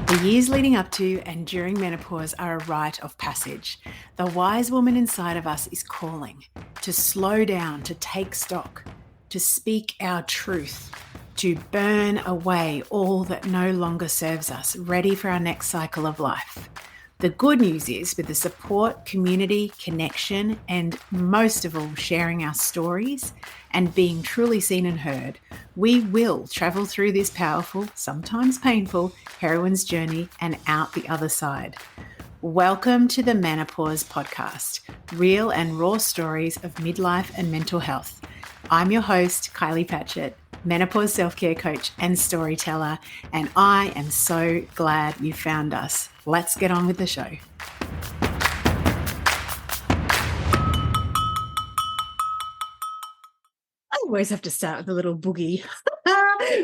The years leading up to and during menopause are a rite of passage. The wise woman inside of us is calling to slow down, to take stock, to speak our truth, to burn away all that no longer serves us, ready for our next cycle of life. The good news is, with the support, community, connection, and most of all, sharing our stories and being truly seen and heard, we will travel through this powerful, sometimes painful, heroine's journey and out the other side. Welcome to the Menopause Podcast, real and raw stories of midlife and mental health. I'm your host, Kylie Patchett, menopause self-care coach and storyteller, and I am so glad you found us. Let's get on with the show. I always have to start with a little boogie.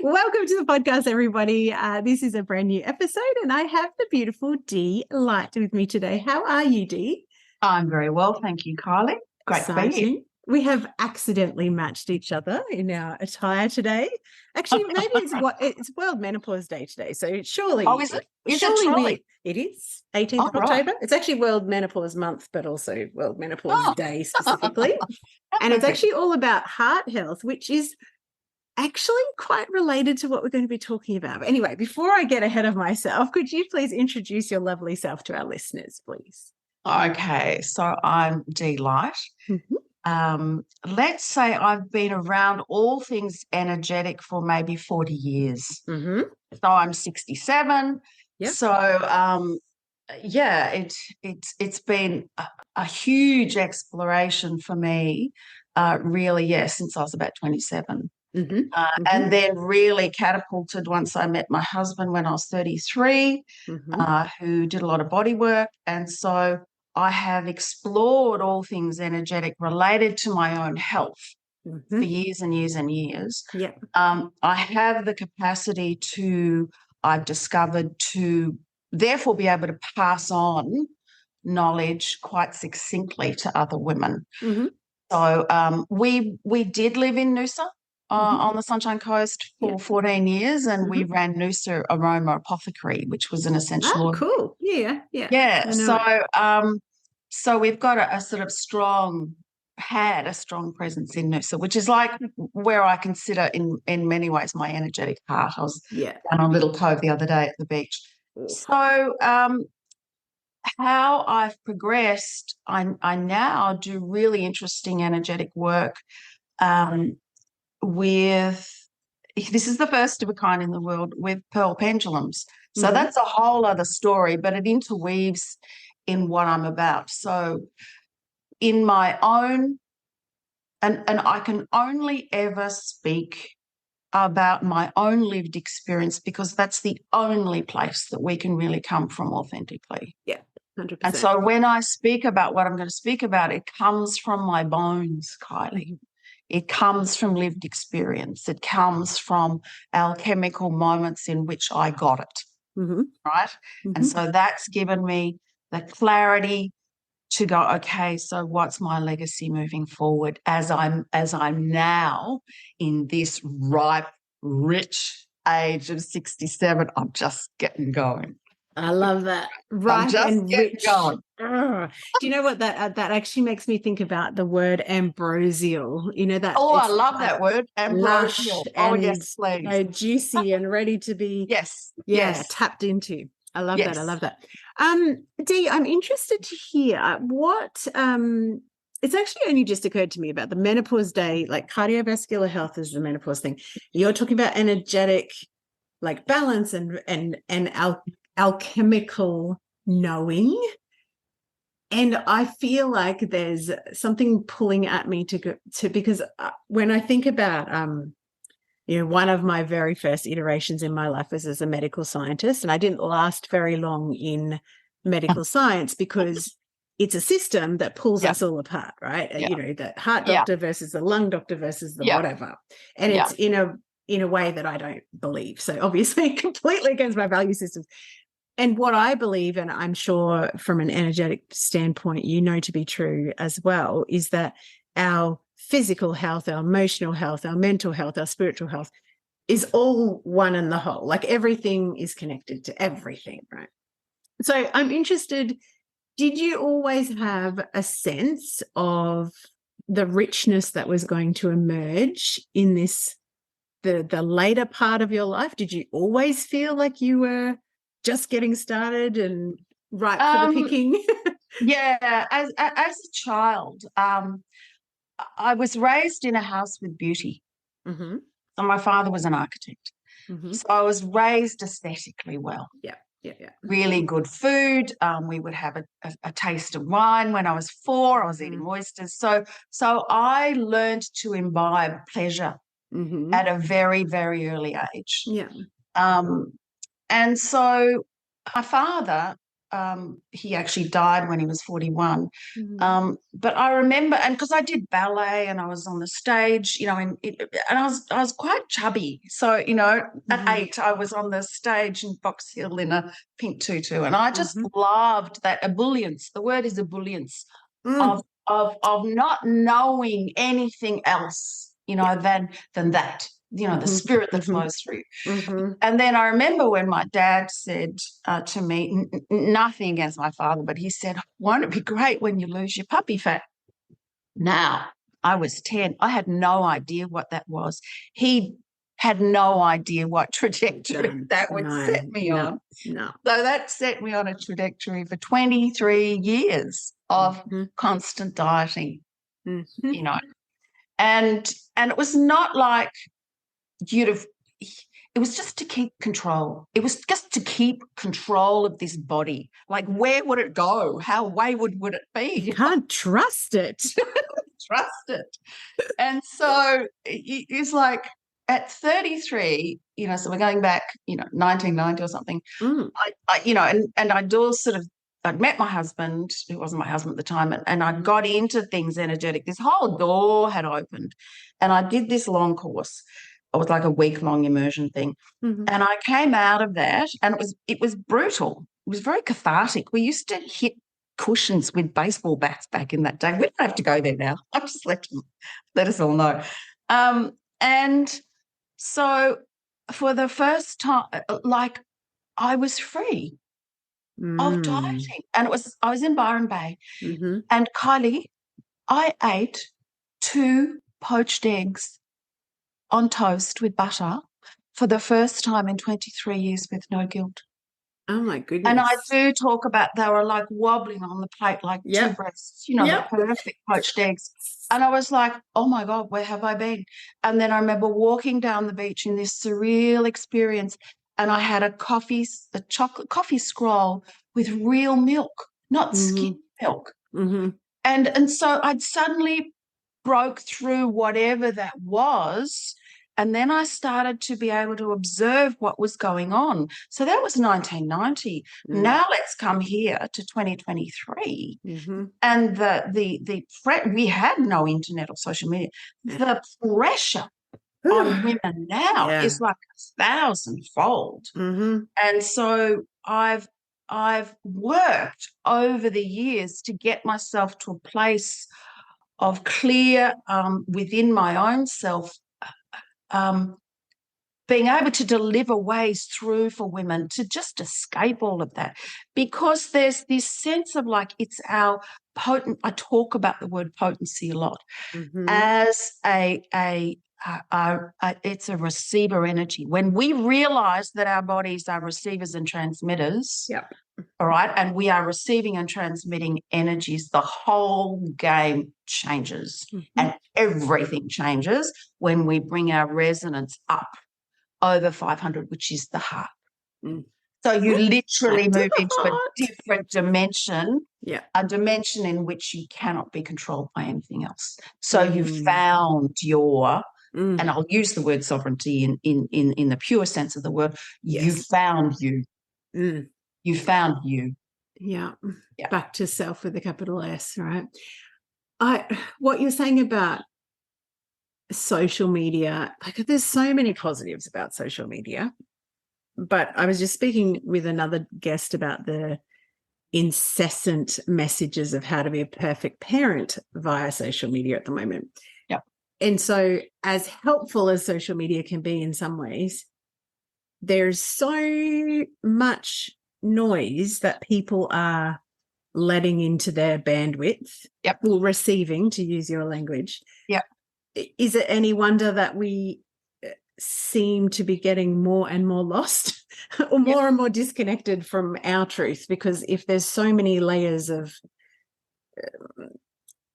Welcome to the podcast, everybody. This is a brand new episode, and I have the beautiful Dee Light with me today. How are you, Dee? I'm very well, thank you, Kylie. Great to be here. We have accidentally matched each other in our attire today. Actually, maybe it's World Menopause Day today, so surely. Oh, is it? It is 18th of October. Right. It's actually World Menopause Month, but also World Menopause Day specifically. And it's actually all about heart health, which is actually quite related to what we're going to be talking about. But anyway, before I get ahead of myself, could you please introduce your lovely self to our listeners, please? Okay, so I'm Dee Light. Mm-hmm. Let's say I've been around all things energetic for maybe 40 years. Mm-hmm. So I'm 67. Yep. So, it's been a huge exploration for me, really, since I was about 27. Mm-hmm. And then really catapulted once I met my husband when I was 33, who did a lot of body work. And so I have explored all things energetic related to my own health for years and years and years. Yep. I have the capacity I've discovered to therefore be able to pass on knowledge quite succinctly to other women. Mm-hmm. So we did live in Noosa on the Sunshine Coast for 14 years, and we ran Noosa Aroma Apothecary, which was an essential oil. Cool. Yeah. So we've got a sort of strong presence in Noosa, which is like where I consider in many ways my energetic heart. I was down on a little cove the other day at the beach. So how I've progressed, I now do really interesting energetic work this is the first of a kind in the world, with pearl pendulums. So that's a whole other story, but it interweaves in what I'm about. So in my own, and I can only ever speak about my own lived experience, because that's the only place that we can really come from authentically. Yeah, 100%. And so when I speak about what I'm going to speak about, it comes from my bones, Kylie. It comes from lived experience. It comes from alchemical moments in which I got it, right? And so that's given me the clarity to go, okay, so what's my legacy moving forward as I'm now in this ripe, rich age of 67? I'm just getting going. I love that. Ripe and rich. Going. Do you know what that actually makes me think about the word ambrosial? You know that. Oh, I love that word, ambrosial. Oh, yes, please. Juicy and ready to be. Yes. Tapped into. I love that. I love that. Dee, I'm interested to hear what. It's actually only just occurred to me about the menopause day, like cardiovascular health is the menopause thing. You're talking about energetic, like balance and alchemical knowing, and I feel like there's something pulling at me because when I think about one of my very first iterations in my life was as a medical scientist, and I didn't last very long in medical science because it's a system that pulls us all apart, right? The heart doctor versus the lung doctor versus the whatever, and it's in a way that I don't believe. So obviously completely against my value systems. And what I believe, and I'm sure from an energetic standpoint, to be true as well, is that our physical health, our emotional health, our mental health, our spiritual health is all one and the whole. Like everything is connected to everything, right? So I'm interested, did you always have a sense of the richness that was going to emerge in this, the later part of your life? Did you always feel like you were just getting started and ripe for the picking? Yeah, as a child, I was raised in a house with beauty. Mm-hmm. So my father was an architect. Mm-hmm. So I was raised aesthetically well. Yeah. Really good food. We would have a taste of wine when I was 4. I was eating oysters. So I learned to imbibe pleasure at a very, very early age. Yeah. And so my father, he actually died when he was 41. But I remember, and because I did ballet and I was on the stage, and I was quite chubby. So, at 8, I was on the stage in Box Hill in a pink tutu, and I just loved that ebullience. The word is ebullience of not knowing anything else, than that. The spirit that flows through you. And then I remember when my dad said to me, nothing against my father, but he said, won't it be great when you lose your puppy fat? Now, I was 10. I had no idea what that was. He had no idea what trajectory that would set me on. No. So that set me on a trajectory for 23 years of constant dieting, And it was not like it was just to keep control. It was just to keep control of this body. Like, where would it go? How wayward would it be? You can't trust it. Trust it. And so it's like at 33, so we're going back, 1990 or something. I'd met my husband, who wasn't my husband at the time, and I got into things energetic. This whole door had opened, and I did this long course. It was like a week-long immersion thing. And I came out of that, and it was brutal. It was very cathartic. We used to hit cushions with baseball bats back in that day. We don't have to go there now. I just let us all know. And so for the first time, like, I was free of dieting. And I was in Byron Bay. And Kylie, I ate 2 poached eggs on toast with butter for the first time in 23 years with no guilt. Oh, my goodness. And I do talk about they were like wobbling on the plate like 2 breasts, the perfect poached eggs. And I was like, oh, my God, where have I been? And then I remember walking down the beach in this surreal experience, and I had a chocolate coffee scroll with real milk, not skim milk. And so I'd suddenly broke through whatever that was, and then I started to be able to observe what was going on. So that was 1990. Now let's come here to 2023, and we had no internet or social media. The pressure on women now is like 1,000-fold. And so I've worked over the years to get myself to a place of clear within my own self, being able to deliver ways through for women to just escape all of that, because there's this sense of like it's our potent. I talk about the word potency a lot as it's a receiver energy. When we realize that our bodies are receivers and transmitters, all right, and we are receiving and transmitting energies, the whole game changes, and everything changes when we bring our resonance up over 500, which is the heart. So you literally move into a different dimension, a dimension in which you cannot be controlled by anything else. So you found your, and I'll use the word sovereignty in the pure sense of the word, you found you. You found you. Yeah. Back to self with a capital S, right? What you're saying about social media, like there's so many positives about social media, but I was just speaking with another guest about the incessant messages of how to be a perfect parent via social media at the moment. And so as helpful as social media can be in some ways, there's so much noise that people are letting into their bandwidth, or receiving, to use your language. Is it any wonder that we seem to be getting more and more lost or more and more disconnected from our truth? Because if there's so many layers of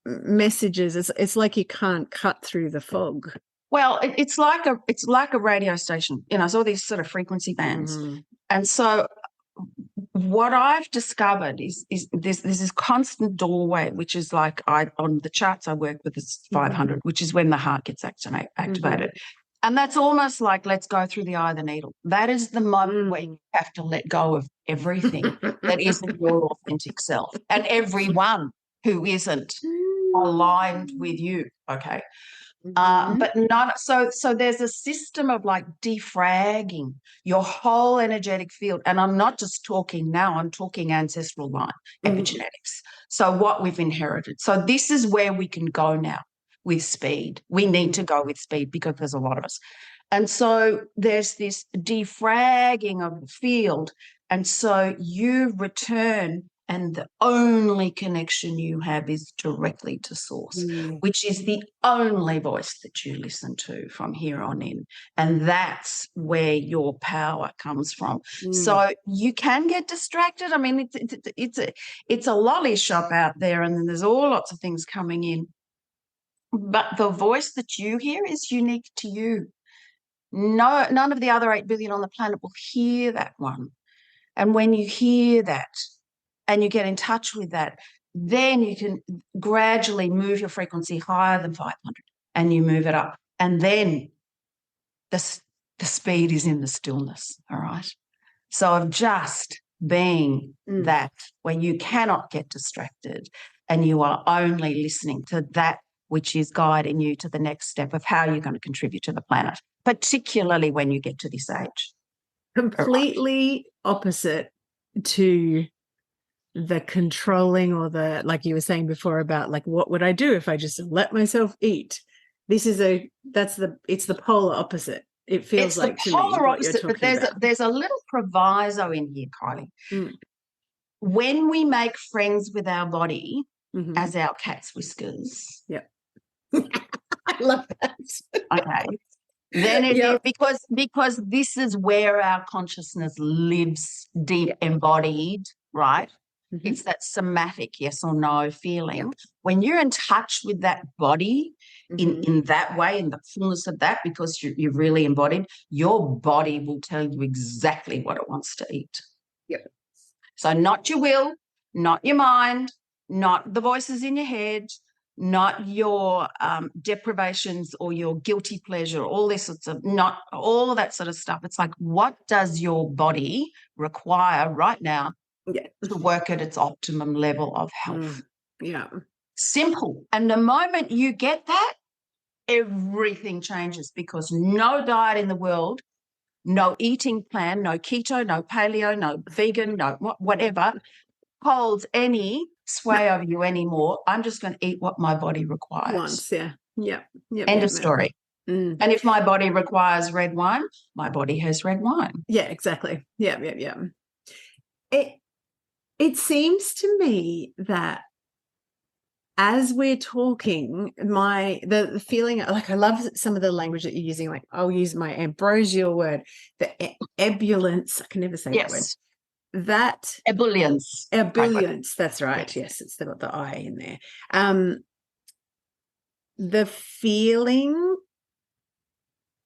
messages, it's like you can't cut through the fog. Well, it's like a radio station, it's all these sort of frequency bands. And so what I've discovered is this constant doorway, which is like on the charts I work with is 500, which is when the heart gets activated. And that's almost like, let's go through the eye of the needle. That is the moment where you have to let go of everything that isn't your authentic self, and everyone who isn't aligned with you. Okay. But not so there's a system of like defragging your whole energetic field. And I'm not just talking now, I'm talking ancestral line, epigenetics. So what we've inherited. So this is where we can go now with speed. We need to go with speed because there's a lot of us. And so there's this defragging of the field. And so you return, and the only connection you have is directly to source, which is the only voice that you listen to from here on in. And that's where your power comes from. So you can get distracted. I mean, it's a lolly shop out there, and then there's all lots of things coming in. But the voice that you hear is unique to you. None of the other 8 billion on the planet will hear that one. And when you hear that, and you get in touch with that, then you can gradually move your frequency higher than 500, and you move it up. And then the speed is in the stillness, all right? So of just being that, where you cannot get distracted, and you are only listening to that which is guiding you to the next step of how you're going to contribute to the planet, particularly when you get to this age. Completely opposite to the controlling, or the, like you were saying before about like, what would I do if I just let myself eat? This is it's the polar opposite. It feels it's like the to me polar what you're opposite, talking but there's a little proviso in here, Kylie. When we make friends with our body as our cat's whiskers. I love that. Okay. Then it because this is where our consciousness lives deep embodied, right? It's that somatic yes or no feeling. When you're in touch with that body in that way, in the fullness of that, because you're really embodied, your body will tell you exactly what it wants to eat. So not your will, not your mind, not the voices in your head, not your deprivations or your guilty pleasure, all this sorts of, not all of that sort of stuff. It's like, what does your body require right now to work at its optimum level of health? Simple. And the moment you get that, everything changes, because no diet in the world, no eating plan, no keto, no paleo, no vegan, no whatever, holds any sway over you anymore. I'm just going to eat what my body requires. End of story. And if my body requires red wine, my body has red wine. Exactly. It seems to me that as we're talking, the feeling, like, I love some of the language that you're using. Like, I'll use my ambrosial word, the ebullience. I can never say that word. That ebullience, that's right. Yes, it's got the I in there. The feeling,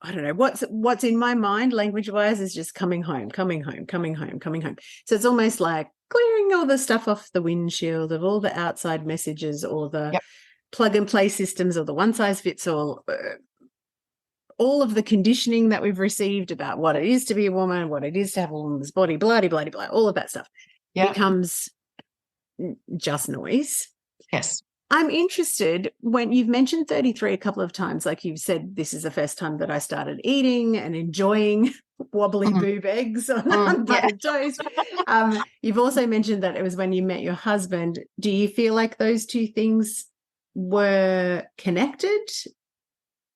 I don't know, what's in my mind language wise is just coming home. So it's almost like clearing all the stuff off the windshield of all the outside messages, or the plug and play systems, or the one size fits all of the conditioning that we've received about what it is to be a woman, what it is to have a woman's body, blah, blah, blah, all of that stuff becomes just noise. Yes. I'm interested, when you've mentioned 33 a couple of times, like you've said, this is the first time that I started eating and enjoying wobbly boob eggs on buttered toast. You've also mentioned that it was when you met your husband. Do you feel like those two things were connected?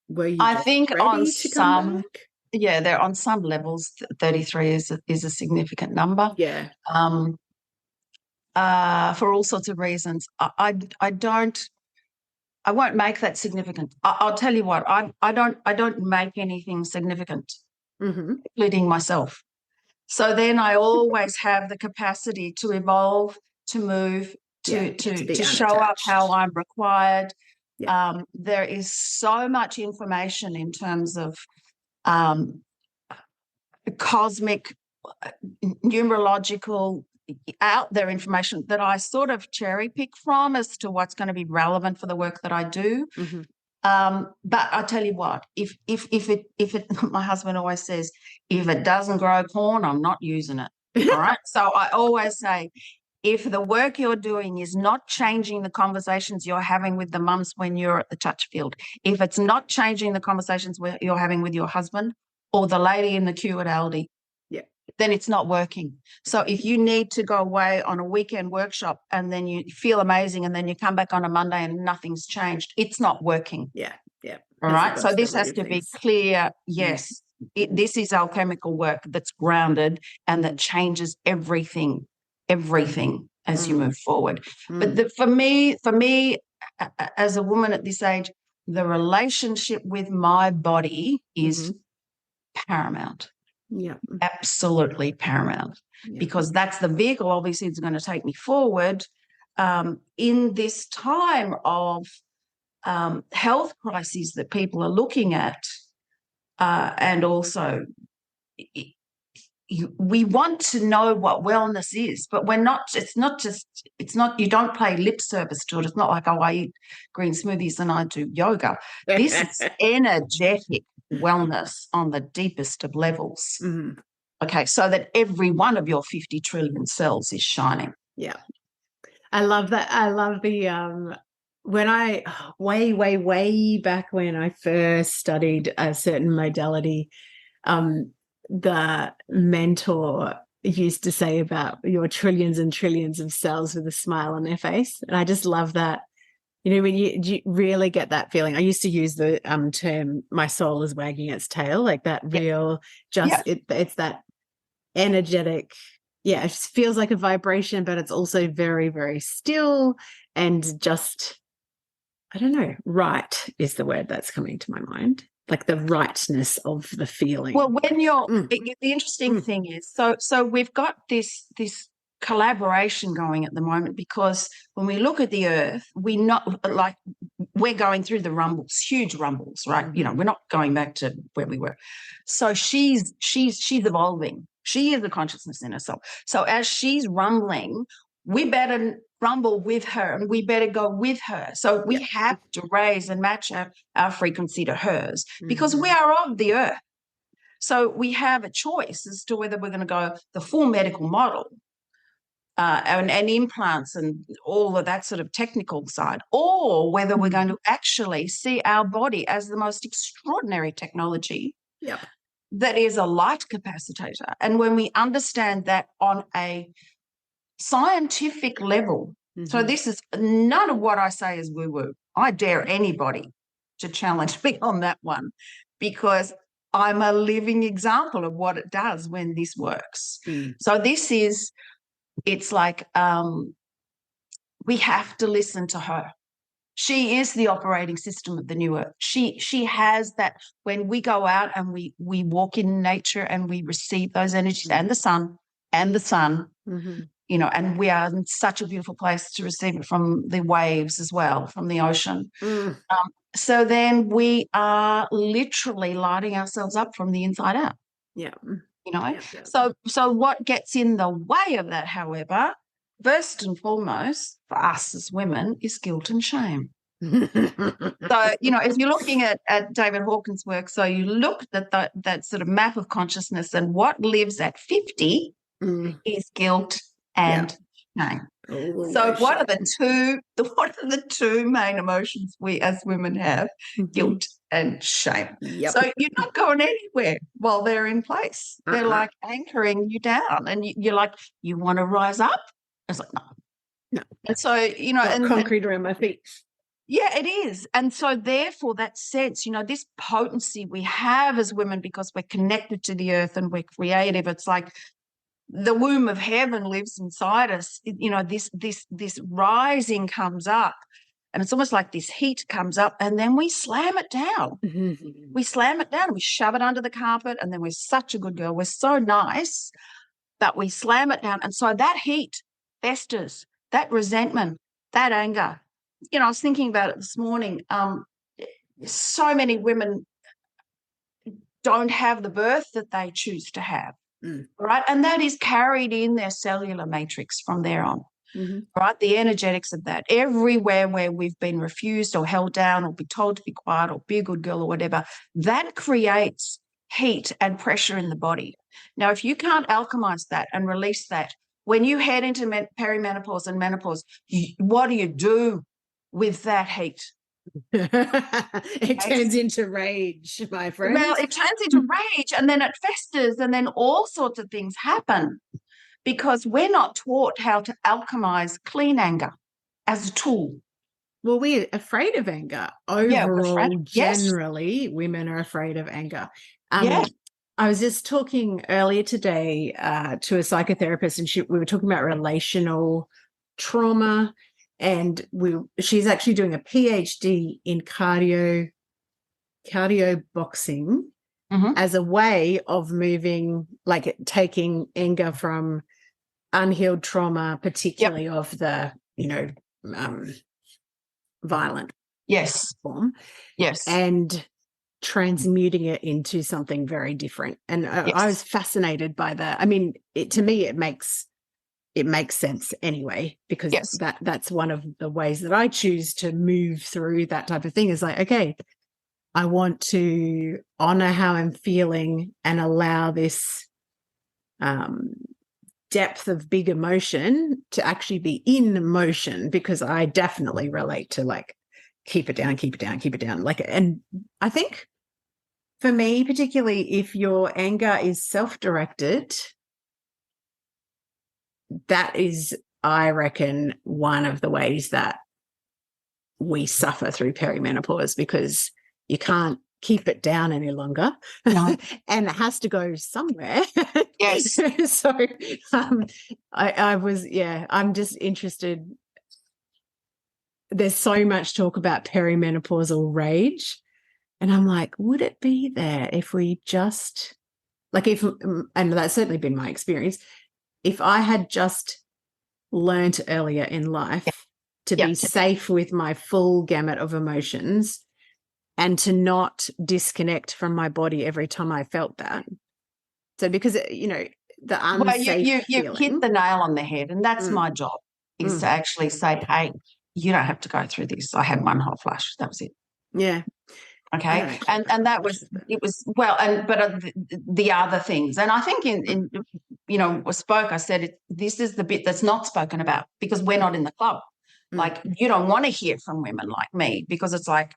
Were you I just think on ready to come some, back? yeah, there on some levels, 33 is a significant number. Yeah. For all sorts of reasons. I won't make that significant. I'll tell you what, I don't make anything significant, including myself. So then I always have the capacity to evolve, to move, to show up how I'm required. Yeah. There is so much information in terms of cosmic, numerological, out there information that I sort of cherry pick from as to what's going to be relevant for the work that I do. But I tell you what, if it, my husband always says, if it doesn't grow corn, I'm not using it. All right. So I always say, if the work you're doing is not changing the conversations you're having with the mums when you're at the touch field, if it's not changing the conversations you're having with your husband or the lady in the queue at Aldi, then it's not working. So if you need to go away on a weekend workshop and then you feel amazing and then you come back on a Monday and nothing's changed, it's not working. Yeah. Yeah. All right. So this has to be clear. Yes, this is alchemical work that's grounded and that changes everything as you move forward. But for me, as a woman at this age, the relationship with my body is paramount. Yeah. Absolutely paramount, because that's the vehicle, obviously, that's going to take me forward in this time of health crises that people are looking at. And also, we want to know what wellness is, but you don't pay lip service to it. It's not like, oh, I eat green smoothies and I do yoga. This is energetic wellness on the deepest of levels. Okay, so that every one of your 50 trillion cells is shining. Yeah. I love that. I love the when I way back when I first studied a certain modality, the mentor used to say about your trillions and trillions of cells with a smile on their face. And I just love that. You know, when you really get that feeling. I used to use the term "my soul is wagging its tail," like that real, it's that energetic. Yeah, it just feels like a vibration, but it's also very, very still and just, I don't know, right is the word that's coming to my mind. Like the rightness of the feeling. Well, when you're, the interesting thing is, so we've got this collaboration going at the moment, because when we look at the earth, we're going through the rumbles, huge rumbles, right? You know, we're not going back to where we were. So she's evolving. She is a consciousness in herself. So as she's rumbling, we better rumble with her and we better go with her. So we have to raise and match our frequency to hers, because we are of the earth. So we have a choice as to whether we're going to go the full medical model and implants and all of that sort of technical side, or whether we're going to actually see our body as the most extraordinary technology that is a light capacitator. And when we understand that on a scientific level, so this is none of what I say is woo-woo. I dare anybody to challenge me on that one, because I'm a living example of what it does when this works. So it's like we have to listen to her. She is the operating system of the new earth. She has that. When we go out and we walk in nature and we receive those energies and the sun, you know, and we are in such a beautiful place to receive it from the waves as well, from the ocean. So then we are literally lighting ourselves up from the inside out. Yeah. You know, so what gets in the way of that, however, first and foremost for us as women, is guilt and shame. So, you know, if you're looking at David Hawkins' work, so you looked at that sort of map of consciousness, and what lives at 50 is guilt and shame. So what are the two main emotions we as women have? Guilt and shame. So you're not going anywhere while they're in place. They're like anchoring you down, and you're like, you want to rise up? It's like, no. And so, you know, concrete around my feet. Yeah, it is. And so therefore that sense, this potency we have as women because we're connected to the earth and we're creative. It's like the womb of heaven lives inside us. This rising comes up, and it's almost like this heat comes up, and then we slam it down. We slam it down and we shove it under the carpet, and then we're such a good girl. We're so nice, but we slam it down. And so that heat festers, that resentment, that anger. I was thinking about it this morning. So many women don't have the birth that they choose to have, right? And that is carried in their cellular matrix from there on, right? The energetics of that. Everywhere where we've been refused or held down or be told to be quiet or be a good girl or whatever, that creates heat and pressure in the body. Now, if you can't alchemize that and release that, when you head into perimenopause and menopause, what do you do with that heat? It turns into rage, my friend. Well, it turns into rage, and then it festers, and then all sorts of things happen because we're not taught how to alchemize clean anger as a tool. Well, we're afraid of anger. Overall, generally, women are afraid of anger. I was just talking earlier today to a psychotherapist, and we were talking about relational trauma, and she's actually doing a PhD in cardio boxing as a way of moving, like taking anger from unhealed trauma, particularly of the, violent form. Yes. And transmuting it into something very different. And I was fascinated by that. I mean, to me, it makes sense anyway, because that's one of the ways that I choose to move through that type of thing is like, okay, I want to honor how I'm feeling and allow this depth of big emotion to actually be in motion, because I definitely relate to like, keep it down, keep it down, keep it down. Like, and I think for me, particularly if your anger is self-directed, that is, I reckon, one of the ways that we suffer through perimenopause, because you can't keep it down any longer. No. And it has to go somewhere. Yes. So I'm just interested. There's so much talk about perimenopausal rage. And I'm like, would it be there if we just, like, and that's certainly been my experience, if I had just learned earlier in life to be safe with my full gamut of emotions and to not disconnect from my body every time I felt that. So because, the unsafe you hit the nail on the head, and that's my job, is to actually say, hey, you don't have to go through this. I had one hot flush. That was it. Yeah. Okay. And that was, it was, but the other things. And I think I said, this is the bit that's not spoken about because we're not in the club. Like, you don't want to hear from women like me because it's like,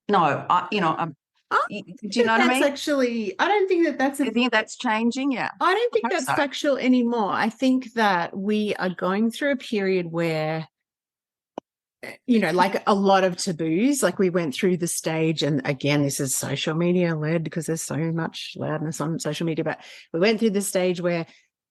no, do you know what I mean? Actually, I don't think that's. You think that's changing? Yeah. I don't think that's factual anymore. I think that we are going through a period where, like a lot of taboos, like we went through the stage, and again, this is social media led because there's so much loudness on social media, but we went through the stage where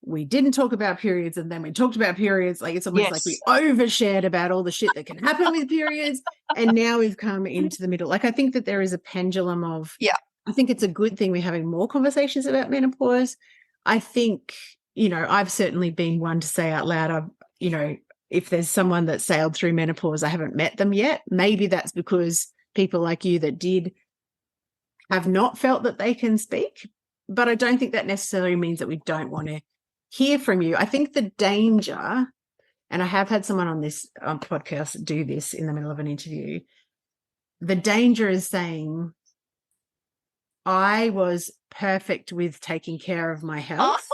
we didn't talk about periods, and then we talked about periods. Like, it's almost like we overshared about all the shit that can happen with periods. And now we've come into the middle. Like, I think that there is a pendulum of, I think it's a good thing we're having more conversations about menopause. I think, I've certainly been one to say out loud, if there's someone that sailed through menopause, I haven't met them yet. Maybe that's because people like you that did have not felt that they can speak. But I don't think that necessarily means that we don't want to hear from you. I think the danger, and I have had someone on this podcast do this in the middle of an interview, the danger is saying, I was perfect with taking care of my health.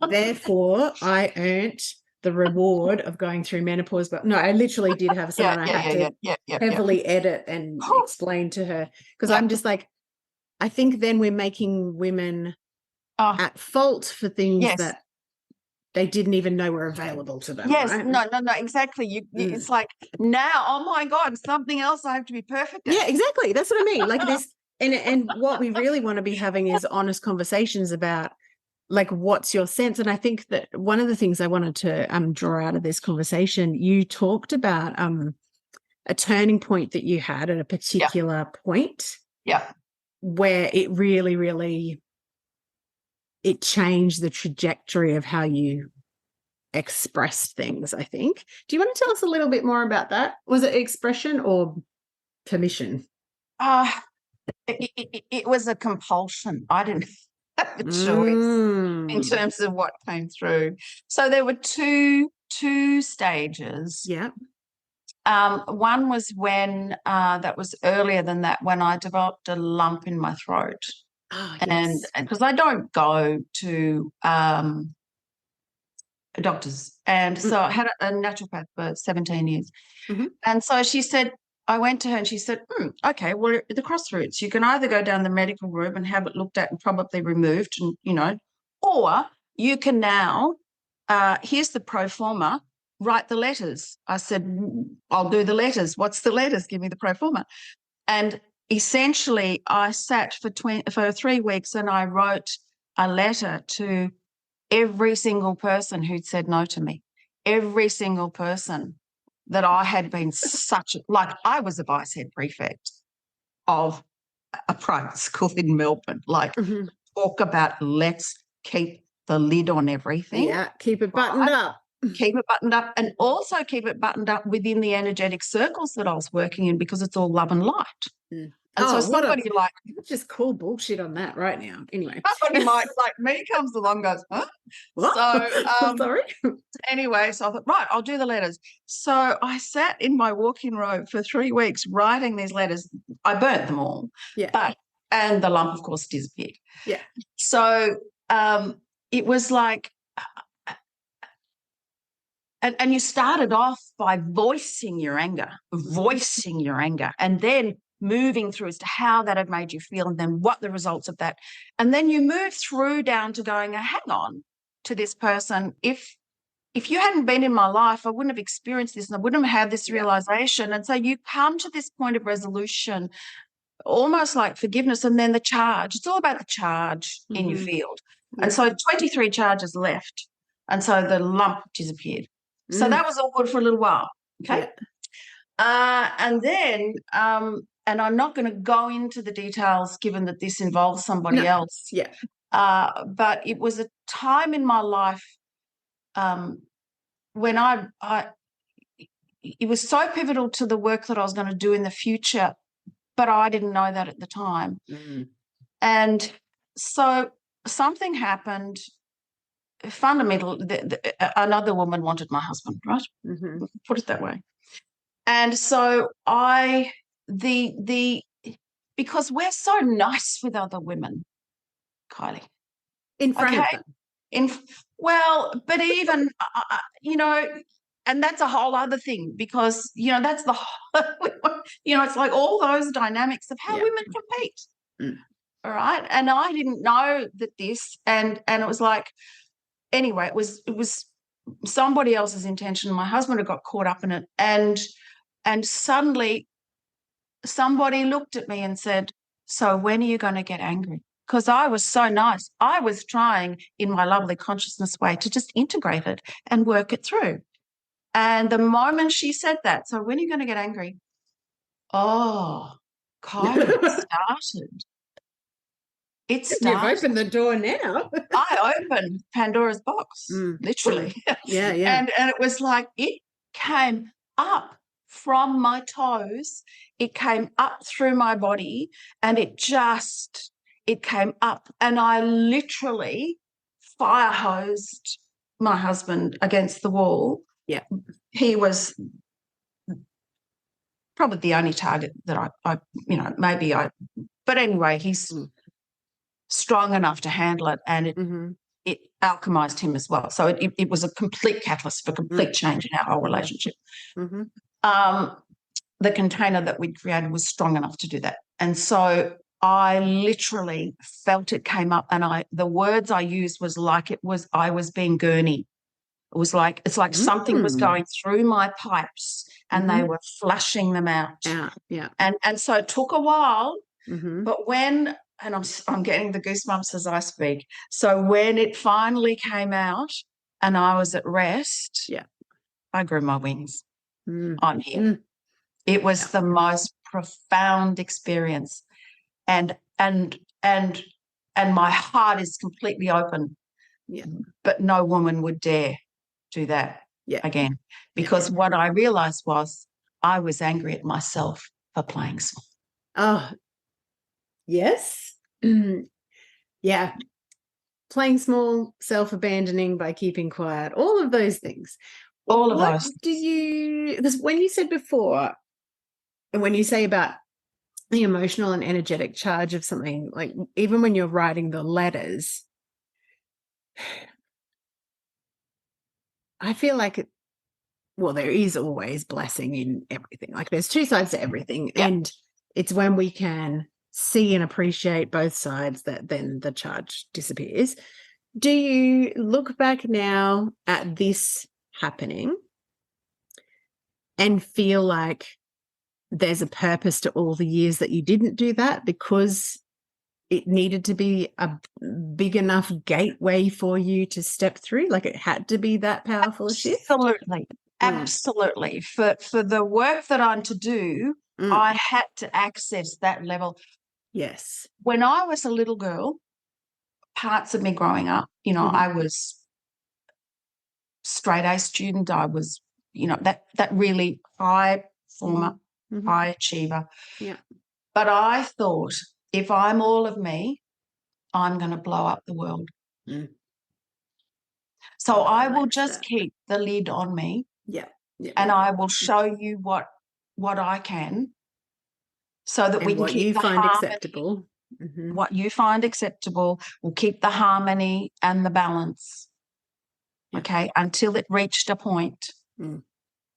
Therefore, I earned the reward of going through menopause. But no, I literally did have someone I had to heavily edit and explain to her, because I'm just like, I think then we're making women at fault for things that they didn't even know were available to them. Yes, right? no, exactly. It's like now, oh my God, something else I have to be perfect at. Yeah, exactly. That's what I mean. Like this, and what we really want to be having is honest conversations about, like, what's your sense? And I think that one of the things I wanted to draw out of this conversation, you talked about a turning point that you had at a particular point. Yeah. Where it really, really, it changed the trajectory of how you expressed things, I think. Do you want to tell us a little bit more about that? Was it expression or permission? It was a compulsion. I didn't have a choice in terms of what came through. So there were two stages. Yeah. One was when that was earlier than that, when I developed a lump in my throat. Oh, yes. And because I don't go to doctors, and so I had a naturopath for 17 years. And so she said, I went to her and she said, okay, well, the crossroads, you can either go down the medical route and have it looked at and probably removed, and or you can now, here's the pro forma, write the letters. I said, I'll do the letters. What's the letters? Give me the pro forma. And essentially I sat for 3 weeks and I wrote a letter to every single person who'd said no to me, every single person that I had been like I was a vice head prefect of a private school in Melbourne. Like, talk about let's keep the lid on everything. Yeah, keep it buttoned up. Keep it buttoned up, and also keep it buttoned up within the energetic circles that I was working in, because it's all love and light. And so somebody just call bullshit on that right now. Anyway, somebody like me comes along and goes, huh? What? So sorry. Anyway, so I thought, right, I'll do the letters. So I sat in my walk-in robe for 3 weeks writing these letters. I burnt them all. Yeah. And the lump, of course, disappeared. Yeah. So it was like, and you started off by voicing your anger, and then moving through as to how that had made you feel, and then what the results of that. And then you move through down to going, hang on to this person. If you hadn't been in my life, I wouldn't have experienced this and I wouldn't have had this realization. And so you come to this point of resolution, almost like forgiveness, and then the charge. It's all about the charge in your field. And so 23 charges left. And so the lump disappeared. So that was all good for a little while. Okay. And then, and I'm not going to go into the details given that this involves somebody else. Yeah. But it was a time in my life when it was so pivotal to the work that I was going to do in the future, but I didn't know that at the time. And so something happened. Fundamental, another woman wanted my husband, right? Put it that way. And so because we're so nice with other women, Kylie. In front of them. But even, and that's a whole other thing, because, that's the whole, it's like all those dynamics of how women compete. All right. And I didn't know that and it was like, anyway, it was somebody else's intention. My husband had got caught up in it. And suddenly somebody looked at me and said, so when are you going to get angry? Because I was so nice. I was trying in my lovely consciousness way to just integrate it and work it through. And the moment she said that, so when are you going to get angry? Oh, Kylie, it started. You've opened the door now. I opened Pandora's box, literally. Yeah. And it was like it came up from my toes. It came up through my body, and it came up. And I literally fire hosed my husband against the wall. Yeah. He was probably the only target that but anyway, he's strong enough to handle it, and it alchemized him as well. So it was a complete catalyst for complete change in our whole relationship. The container that we'd created was strong enough to do that. And so I literally felt it came up, and the words I used was like I was being gurney. It's like something was going through my pipes and they were flushing them out. Yeah. And so it took a while, but when, and I'm getting the goosebumps as I speak. So when it finally came out and I was at rest, I grew my wings. I'm here. It was the most profound experience. And my heart is completely open. Yeah. But no woman would dare do that again, because what I realized was I was angry at myself for playing small. Oh, yes. Yeah. Playing small, self-abandoning by keeping quiet, all of those things. All of those. Because when you said before, and when you say about the emotional and energetic charge of something, like even when you're writing the letters, I feel like there is always blessing in everything. Like there's two sides to everything. Yeah. And it's when we can see and appreciate both sides that then the charge disappears. Do you look back now at this happening and feel like there's a purpose to all the years that you didn't do that because it needed to be a big enough gateway for you to step through? Like it had to be that powerful shift? Absolutely. Absolutely. For the work that I'm to do, I had to access that level. Yes. When I was a little girl, parts of me growing up, I was straight A student. I was, that really high performer, high achiever. Yeah. But I thought, if I'm all of me, I'm going to blow up the world. So I will just keep the lid on me. Yeah. And I will show you what I can, so that we can keep the harmony. Acceptable. What you find acceptable. We'll keep the harmony and the balance. Okay, until it reached a point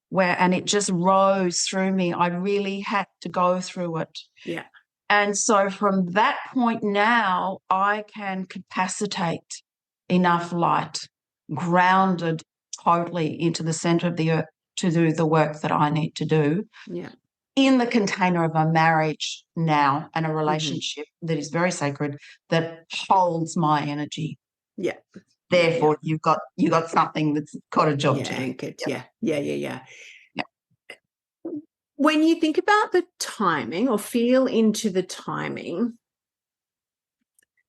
where, and it just rose through me. I really had to go through it. Yeah. And so from that point now, I can capacitate enough light, grounded totally into the center of the earth to do the work that I need to do. Yeah. In the container of a marriage now and a relationship that is very sacred, that holds my energy. Yeah. Therefore, you've got something that's got a job to do. Anchored. Yeah. When you think about the timing or feel into the timing,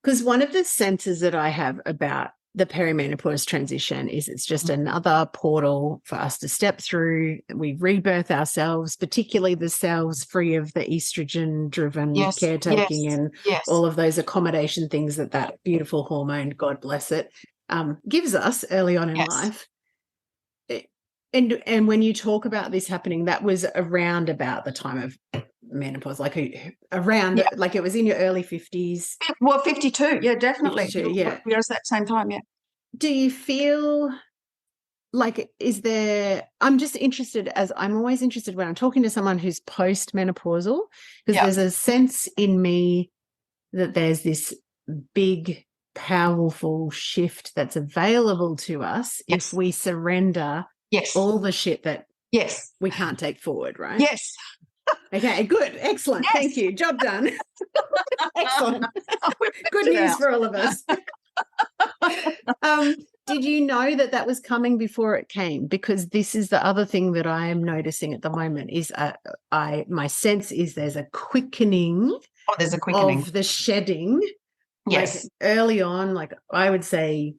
because one of the senses that I have about the perimenopause transition is it's just another portal for us to step through. We rebirth ourselves, particularly the selves free of the estrogen-driven caretaking and all of those accommodation things that beautiful hormone, God bless it, gives us early on in life. And when you talk about this happening, that was around about the time of menopause, like around, like it was in your early 50s. Well, 52, yeah, definitely. 52, yeah. It was that same time, yeah. Do you feel like, I'm just interested, as I'm always interested when I'm talking to someone who's post-menopausal, because there's a sense in me that there's this big, powerful shift that's available to us if we surrender all the shit that we can't take forward, right? Yes. Okay, good. Excellent. Yes. Thank you. Job done. Excellent. Good news for all of us. Did you know that was coming before it came? Because this is the other thing that I am noticing at the moment is my sense is there's a quickening. Oh, there's a quickening of the shedding. Yes. Like early on, like I would say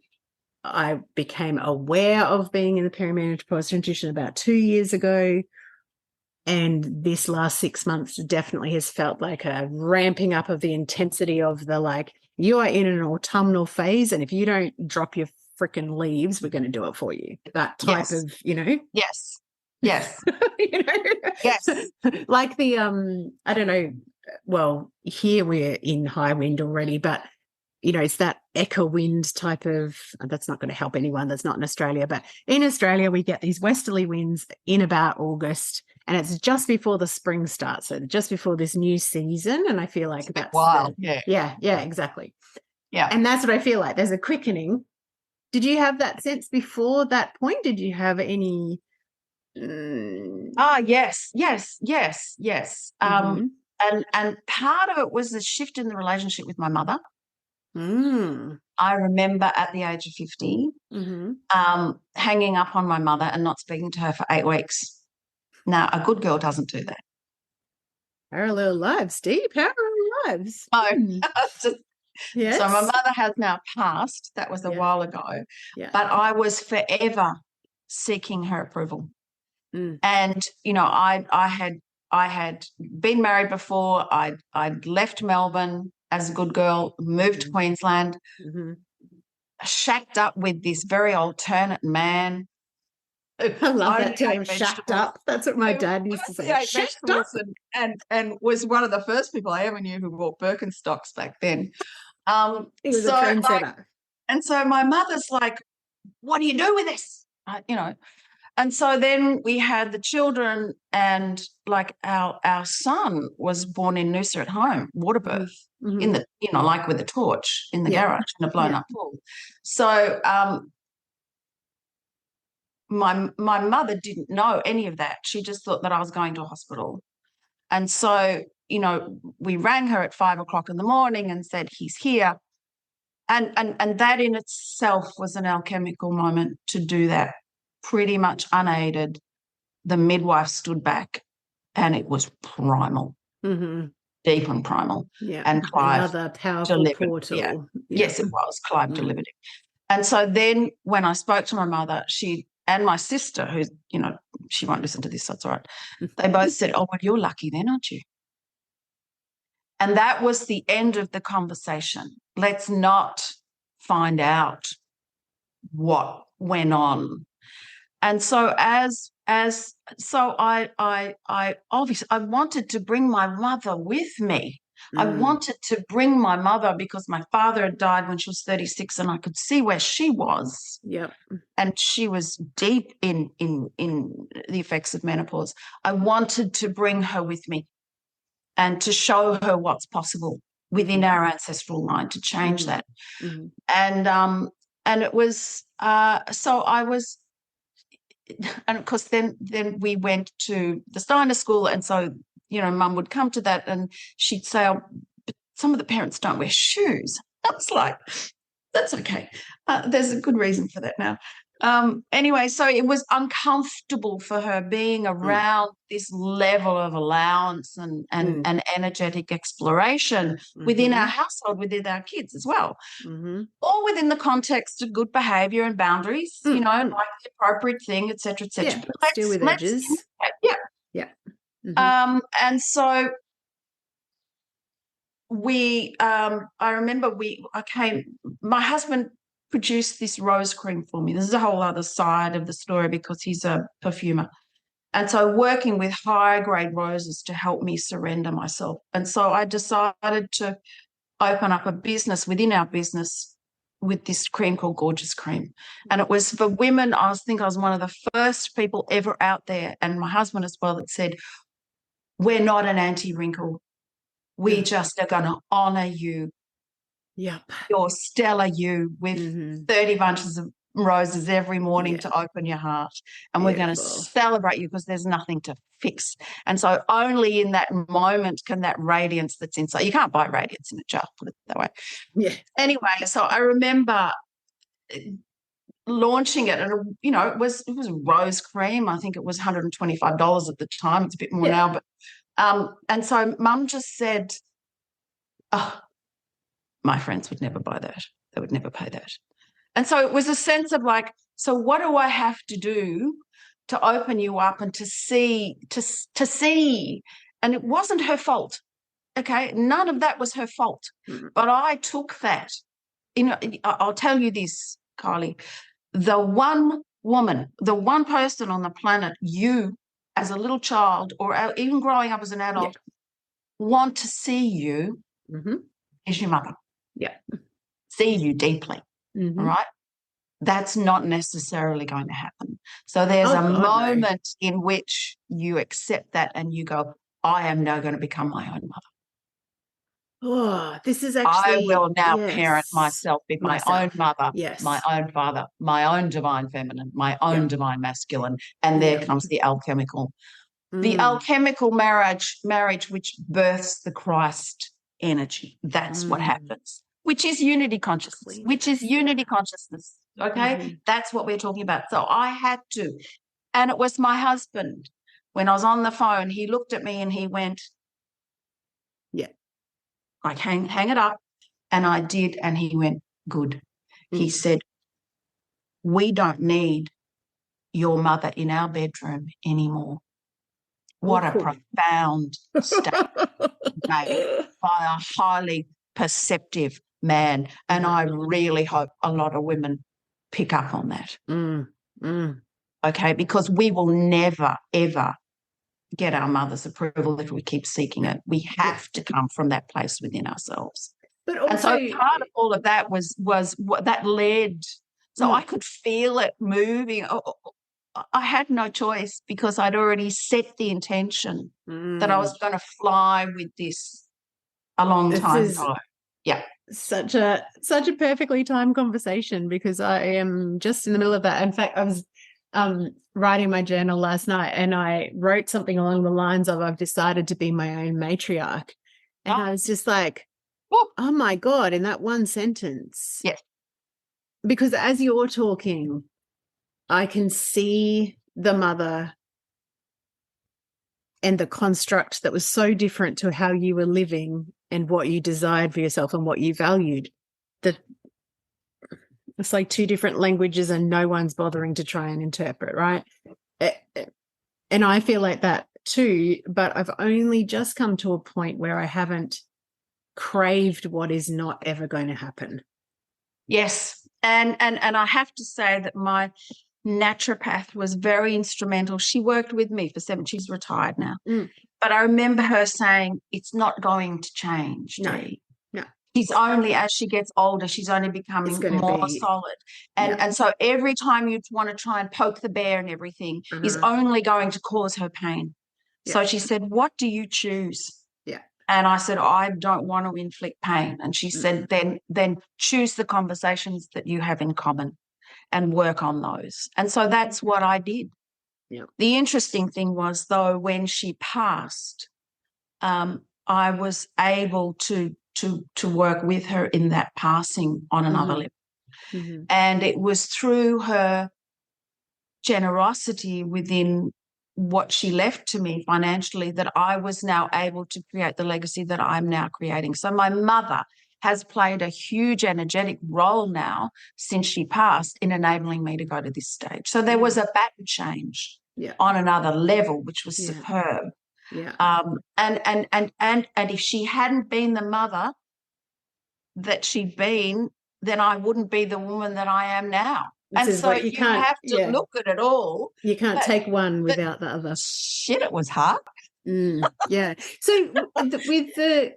I became aware of being in the perimenopause transition about 2 years ago. And this last 6 months definitely has felt like a ramping up of the intensity of the, like, you are in an autumnal phase, and if you don't drop your freaking leaves, we're going to do it for you. That type of, Yes. Yes. Yes. Like the, I don't know, well, here we're in high wind already, but, it's that echo wind type of, that's not going to help anyone that's not in Australia, but in Australia we get these westerly winds in about August, and it's just before the spring starts, so just before this new season, and I feel like that's wild. Yeah, exactly. Yeah. And that's what I feel like. There's a quickening, Did you have that sense before that point? Did you have any? Yes. Mm-hmm. And part of it was the shift in the relationship with my mother. Mm. I remember at the age of 50, hanging up on my mother and not speaking to her for 8 weeks. Now, a good girl doesn't do that. Parallel lives, Dee. Parallel lives. So, Yes. So my mother has now passed. That was a while ago. Yeah. But I was forever seeking her approval. Mm. And, I had been married before. I'd left Melbourne as a good girl, moved to Queensland, shacked up with this very alternate man. I love that term, shacked up. That's what my dad used to say. Shacked up. And was one of the first people I ever knew who bought Birkenstocks back then. He was a trendsetter. And so my mother's like, what do you do with this? And so then we had the children, and like our son was born in Noosa at home, water birth, in the, like with a torch in the garage in a blown up pool. So my mother didn't know any of that. She just thought that I was going to a hospital. And so, we rang her at 5 o'clock in the morning and said, he's here. And that in itself was an alchemical moment to do that, pretty much unaided. The midwife stood back, and it was primal, deep and primal. Yeah, and Clive another powerful portal. Yeah. Yes, it was. Clive delivered it. And so then when I spoke to my mother, she and my sister, who, she won't listen to this, so it's all right, they both said, oh, well, you're lucky then, aren't you? And that was the end of the conversation. Let's not find out what went on. And so I obviously I wanted to bring my mother with me. I wanted to bring my mother because my father had died when she was 36, and I could see where she was. Yep. And she was deep in the effects of menopause. I wanted to bring her with me and to show her what's possible within our ancestral line to change that. And it was so I was. And of course, then we went to the Steiner School, and so Mum would come to that, and she'd say, "Oh, but some of the parents don't wear shoes." I was like, "That's okay. There's a good reason for that now." Anyway, so it was uncomfortable for her being around this level of allowance and energetic exploration within our household, within our kids as well, all within the context of good behaviour and boundaries, like the appropriate thing, etc., etc. Yeah, but still with edges. Yeah. And so I remember my husband produced this rose cream for me. This is a whole other side of the story because he's a perfumer. And so working with high grade roses to help me surrender myself. And so I decided to open up a business within our business with this cream called Gorgeous Cream. And it was for women. I think I was one of the first people ever out there, and my husband as well, that said, we're not an anti-wrinkle. We just are going to honour you. Yep. Your stellar you with 30 bunches of roses every morning to open your heart. And we're going to celebrate you because there's nothing to fix. And so only in that moment can that radiance that's inside. You can't buy radiance in a jar, put it that way. Yeah. Anyway, so I remember launching it, and it was rose cream. I think it was $125 at the time. It's a bit more now, but and so Mum just said, oh, my friends would never buy that. They would never pay that. And so it was a sense of like, so what do I have to do to open you up and to see? And it wasn't her fault. Okay. None of that was her fault. But I took that. I'll tell you this, Kylie, the one woman, the one person on the planet you as a little child or even growing up as an adult want to see you is your mother. Yeah. See you deeply. All right. That's not necessarily going to happen. So there's a moment in which you accept that and you go, I am now going to become my own mother. Oh, this is I actually, will now parent yes, myself with my own myself. mother, my Yes. own father, my own divine feminine, my own Yep. divine masculine. And there Yep. comes the alchemical. The Mm, alchemical marriage which births the Christ energy. That's what mm. happens, which is unity consciousness, which is Cleanness. Yeah. unity consciousness. Okay. Mm-hmm. That's what we're talking about. So I had to. And it was my husband. When I was on the phone, he looked at me and he went, Yeah. like, hang it up. And I did. And he went, good. He Mm. said, we don't need your mother in our bedroom anymore. What a Oh. profound statement made by a highly perceptive man. And Yeah. I really hope a lot of women pick up on that. Mm, mm. Okay. Because we will never, ever get our mother's approval if we keep seeking it. We Yeah. have to come from that place within ourselves. But And also, so part of all of that was what that led. So I mm, could feel it moving. I had no choice because I'd already set the intention that I mm. was going to fly with this a long This time is ago. Yeah. such a perfectly timed conversation because I am just in the middle of that. In fact, I was writing my journal last night and I wrote something along the lines of I've decided to be my own matriarch. And Oh, I was just like, oh, oh my God, in that one sentence. yes. Because as you're talking, I can see the mother and the construct that was so different to how you were living and what you desired for yourself and what you valued. That it's like two different languages and no one's bothering to try and interpret, right? And I feel like that too, but I've only just come to a point where I haven't craved what is not ever going to happen. Yes. And I have to say that my naturopath was very instrumental. She worked with me for 7. She's retired now. Mm. But I remember her saying, it's not going to change, No, Dee. no, She's only, as she gets older, she's only it's becoming going to more be, solid. yeah. And so every time you want to try and poke the bear and everything is Uh-huh. only going to cause her pain. Yeah. So she said, what do you choose? Yeah. And I said, I don't want to inflict pain. And she said, then choose the conversations that you have in common and work on those. And so that's what I did. Yeah. The interesting thing was, though, when she passed, I was able to work with her in that passing on another level. Mm-hmm. And it was through her generosity within what she left to me financially that I was now able to create the legacy that I'm now creating. So my mother has played a huge energetic role now since she passed in enabling me to go to this stage. So there was a baton change on another level, which was superb. Yeah. And if she hadn't been the mother that she'd been, then I wouldn't be the woman that I am now. And so you you can't, have to look at it all. You can't take one without the other. Shit, it was hard. Yeah. So with the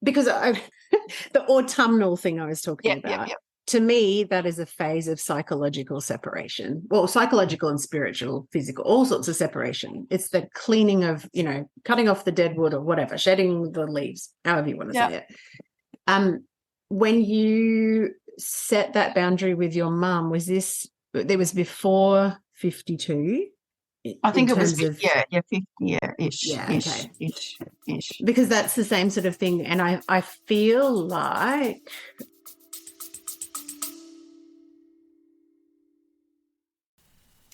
because the autumnal thing I was talking about, to me, that is a phase of psychological separation. Well, psychological and spiritual, physical, all sorts of separation. It's the cleaning of, cutting off the dead wood or whatever, shedding the leaves, however you want to say it. When you set that boundary with your mum, there was before 52? I think it was 50, 50-ish. Okay. Because that's the same sort of thing. And I feel like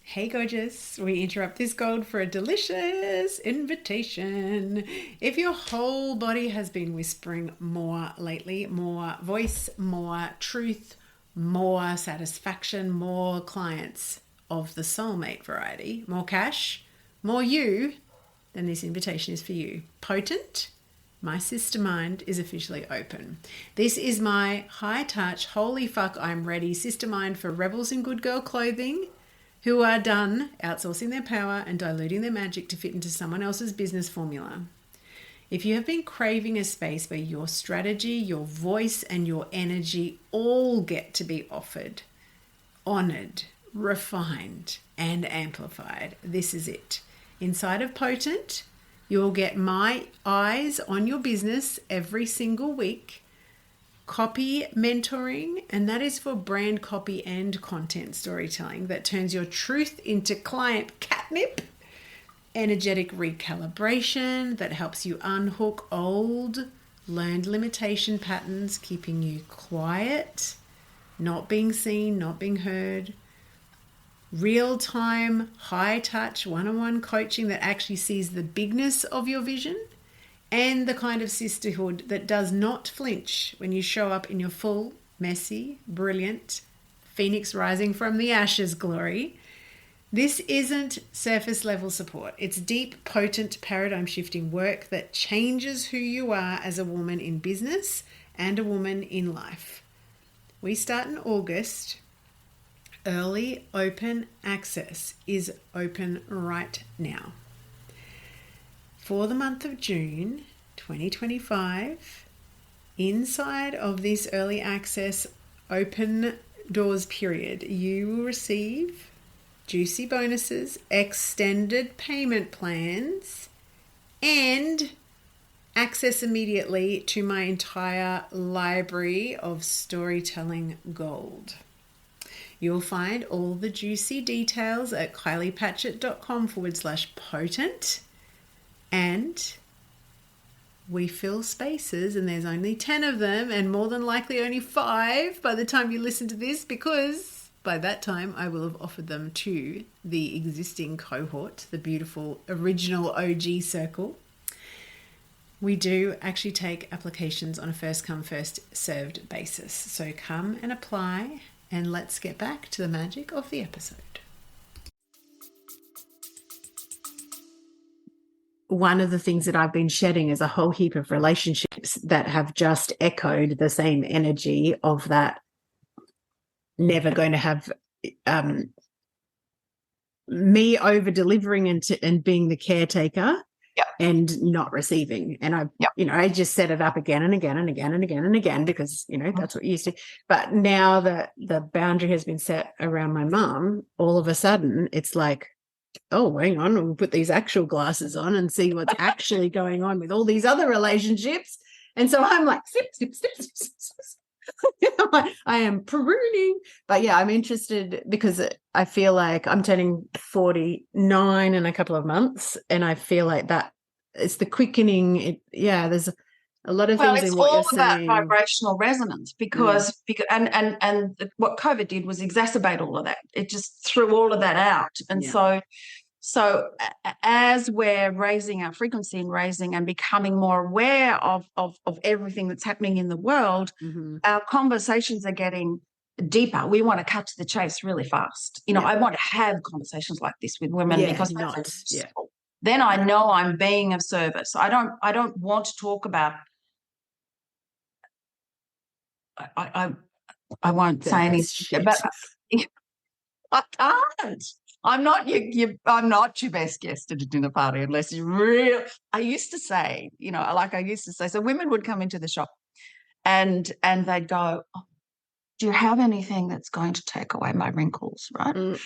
hey, gorgeous. We interrupt this gold for a delicious invitation. If your whole body has been whispering more lately, more voice, more truth, more satisfaction, more clients of the soulmate variety, more cash, more you, then this invitation is for you. Potent, my sister mind is officially open. This is my high touch, holy fuck, I'm ready sister mind for rebels in good girl clothing who are done outsourcing their power and diluting their magic to fit into someone else's business formula. If you have been craving a space where your strategy, your voice, and your energy all get to be offered, honored, refined, and amplified, this is it. Inside of Potent, You'll get my eyes on your business every single week. Copy mentoring, and that is for brand copy and content storytelling that turns your truth into client catnip. Energetic recalibration that helps you unhook old learned limitation patterns, keeping you quiet, not being seen, not being heard. Real-time, high-touch, one-on-one coaching that actually sees the bigness of your vision, and the kind of sisterhood that does not flinch when you show up in your full, messy, brilliant, phoenix rising from the ashes glory. This isn't surface level support. It's deep, potent, paradigm shifting work that changes who you are as a woman in business and a woman in life. We start in August. Early open access is open right now. For the month of June 2025, inside of this early access open doors period, you will receive juicy bonuses, extended payment plans, and access immediately to my entire library of storytelling gold. You'll find all the juicy details at kyliepaget.com/potent. And we fill spaces, and there's only 10 of them, and more than likely only 5 by the time you listen to this, because by that time I will have offered them to the existing cohort, the beautiful original OG circle. We do actually take applications on a first come, first served basis. So come and apply, and let's get back to the magic of the episode. One of the things that I've been shedding is a whole heap of relationships that have just echoed the same energy of that never going to have me over delivering and being the caretaker. Yep. And not receiving. And I just set it up again and again and again and again and again because, that's what you used to. But now that the boundary has been set around my mum, all of a sudden it's like, oh, hang on, we'll put these actual glasses on and see what's actually going on with all these other relationships. And so I'm like, snip, snip, snip, snip, snip, snip. I am pruning. But yeah, I'm interested because I feel like I'm turning 49 in a couple of months, and I feel like that it's the quickening. There's a lot of things in what you're saying. It's all about vibrational resonance because and what COVID did was exacerbate all of that. It just threw all of that out. And so as we're raising our frequency and becoming more aware of everything that's happening in the world, our conversations are getting deeper. We want to cut to the chase really fast. I want to have conversations like this with women because then I know I'm being of service. I don't want to talk about I won't say anything, but I can't. I'm not your best guest at a dinner party unless you really. I used to say, so women would come into the shop and they'd go, oh, do you have anything that's going to take away my wrinkles, right?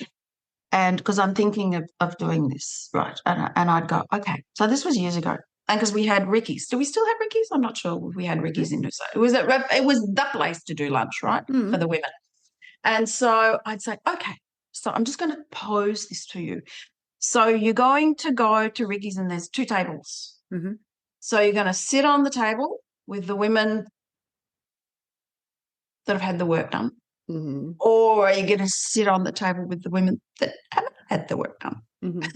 And because I'm thinking of doing this, right? And I'd go, okay. So this was years ago. And because we had Ricky's. Do we still have Ricky's? I'm not sure. We had Ricky's in Noosa. It was the place to do lunch, right, for the women. And so I'd say, okay. So I'm just going to pose this to you. So you're going to go to Ricky's and there's 2 tables. So you're going to sit on the table with the women that have had the work done. Or are you going to sit on the table with the women that haven't had the work done? And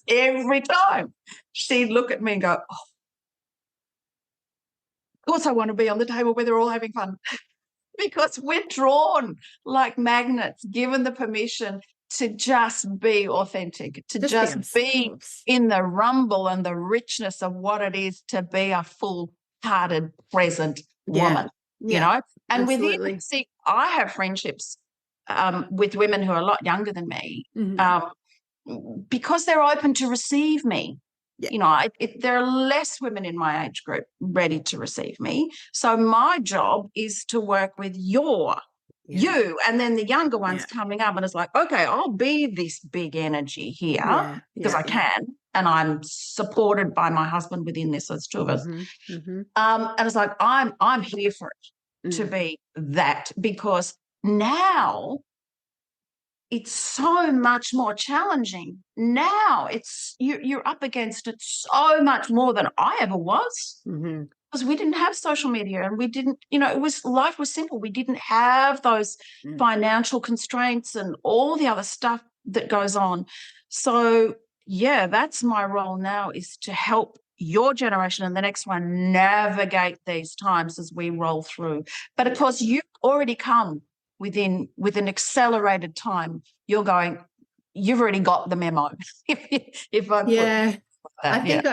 every time she'd look at me and go, oh, of course I want to be on the table where they're all having fun. Because we're drawn like magnets, given the permission to just be authentic, to just be in the rumble and the richness of what it is to be a full-hearted, present woman, And absolutely. I have friendships with women who are a lot younger than me because they're open to receive me. There are less women in my age group ready to receive me. So my job is to work with you, and then the younger ones coming up, and it's like, okay, I'll be this big energy here because I can. and I'm supported by my husband within this. There's two of us. And it's like, I'm here for it to be that, because now it's so much more challenging. Now you're up against it so much more than I ever was, because we didn't have social media, and we didn't, life was simple. We didn't have those financial constraints and all the other stuff that goes on. So yeah, that's my role now, is to help your generation and the next one navigate these times as we roll through. But of course, you've already come with an accelerated time. You've already got the memo. if I put I think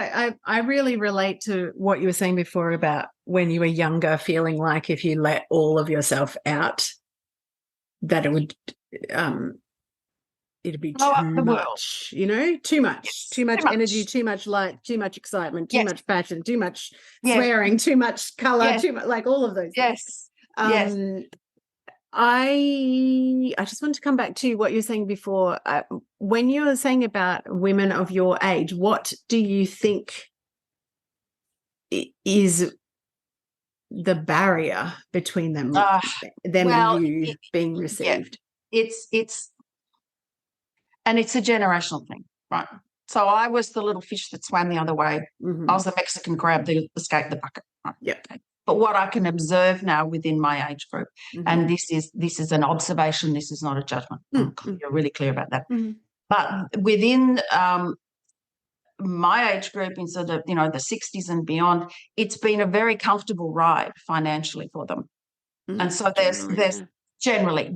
I really relate to what you were saying before about when you were younger, feeling like if you let all of yourself out, that it would it'd be too much, too much energy, too much light, too much excitement, too much passion, too much swearing, too much color, too much, like all of those things. I just want to come back to what you were saying before. When you were saying about women of your age, what do you think is the barrier between them and you being received? It's a generational thing, right? So I was the little fish that swam the other way. I was the Mexican crab that escaped the bucket. Right? Okay. But what I can observe now within my age group, and this is an observation, this is not a judgment. You're really clear about that. But within my age group, in sort of the 60s and beyond, it's been a very comfortable ride financially for them, and so there's generally.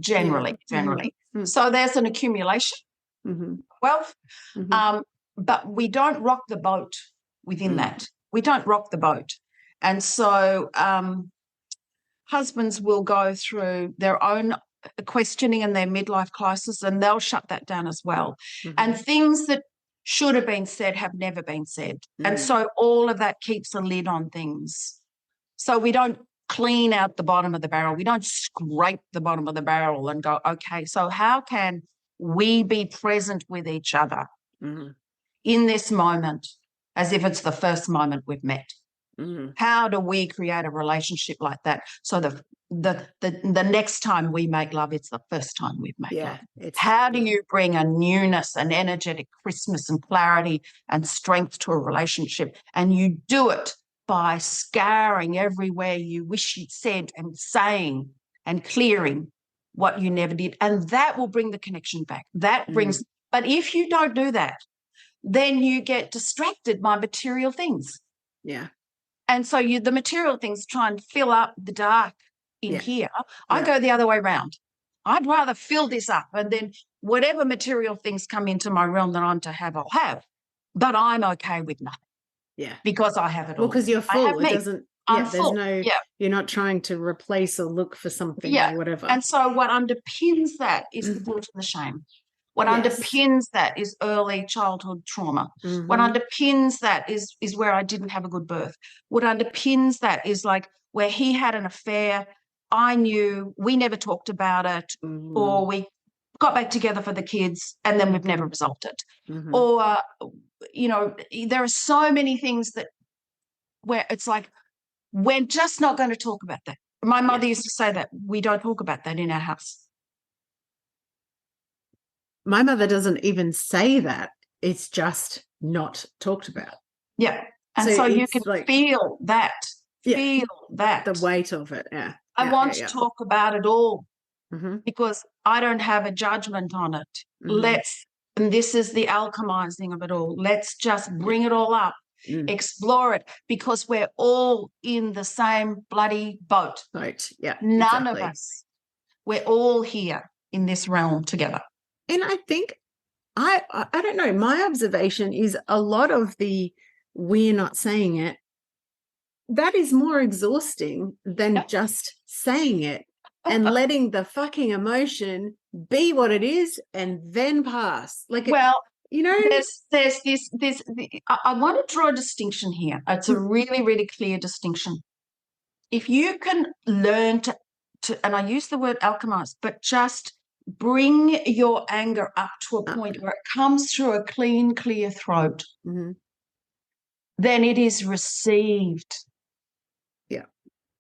So there's an accumulation wealth, but we don't rock the boat within that. We don't rock the boat. And so husbands will go through their own questioning and their midlife crisis, and they'll shut that down as well. And things that should have been said have never been said. And so all of that keeps a lid on things. So we don't clean out the bottom of the barrel. We don't scrape the bottom of the barrel and go, okay, so how can we be present with each other in this moment as if it's the first moment we've met? How do we create a relationship like that so the next time we make love, it's the first time we've made love? How do you bring a newness, an energetic Christmas and clarity and strength to a relationship? And you do it by scouring everywhere you wish you'd said and saying and clearing what you never did. And that will bring the connection back. That brings, but if you don't do that, then you get distracted by material things. Yeah. And so the material things try and fill up the dark in here. I go the other way around. I'd rather fill this up, and then whatever material things come into my realm that I'm to have, I'll have. But I'm okay with nothing. Yeah. Because I have it all. Well, because you're full. It doesn't, I'm full. You're not trying to replace or look for something or whatever. And so what underpins that is the guilt and the shame. What underpins that is early childhood trauma. What underpins that is where I didn't have a good birth. What underpins that is like where he had an affair, I knew, we never talked about it, or we got back together for the kids and then we've never resolved it. Or, there are so many things that where it's like, we're just not going to talk about that. My mother used to say that we don't talk about that in our house. My mother doesn't even say that. It's just not talked about. Yeah. And so you can feel that. Feel that. The weight of it. Yeah. I want to talk about it all because I don't have a judgment on it. And this is the alchemizing of it all. Let's just bring it all up, explore it, because we're all in the same bloody boat. Yeah. None of us. We're all here in this realm together. And I think, I don't know, my observation is a lot of the we're not saying it, that is more exhausting than just saying it and letting the fucking emotion be what it is and then pass. There's this, I want to draw a distinction here. It's a really, really clear distinction. If you can learn to, and I use the word alchemize, but just bring your anger up to a point where it comes through a clean, clear throat, then it is received. Yeah.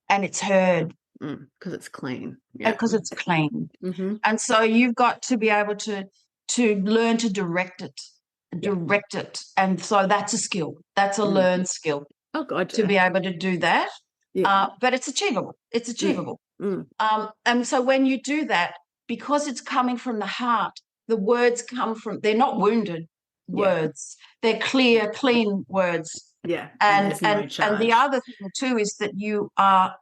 And it's heard. Because it's clean. Yeah. Because it's clean. And so you've got to be able to learn to direct it. And so that's a skill. That's a learned skill. Oh, God. To be able to do that. Yeah. But it's achievable. It's achievable. And so when you do that, because it's coming from the heart, the words come from, they're not wounded words. They're clear, clean words. Yeah. And the other thing too is that you are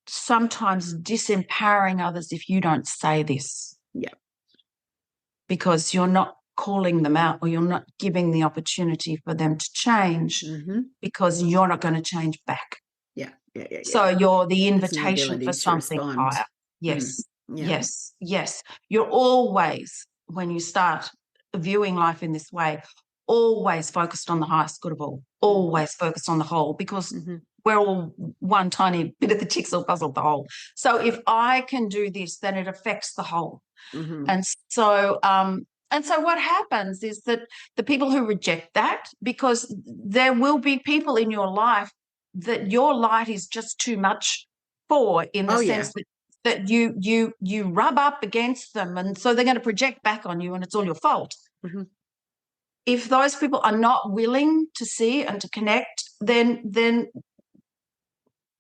sometimes disempowering others if you don't say this. Yeah. Because you're not calling them out, or you're not giving the opportunity for them to change, because you're not going to change back. Yeah. So you're the invitation for something higher. Yes. Yes. You're always, when you start viewing life in this way, always focused on the highest good of all, always focused on the whole, because we're all one tiny bit of the jigsaw puzzle of the whole. So if I can do this, then it affects the whole. And so what happens is that the people who reject that, because there will be people in your life that your light is just too much for, in the sense that you rub up against them, and so they're going to project back on you, and it's all your fault. If those people are not willing to see and to connect, then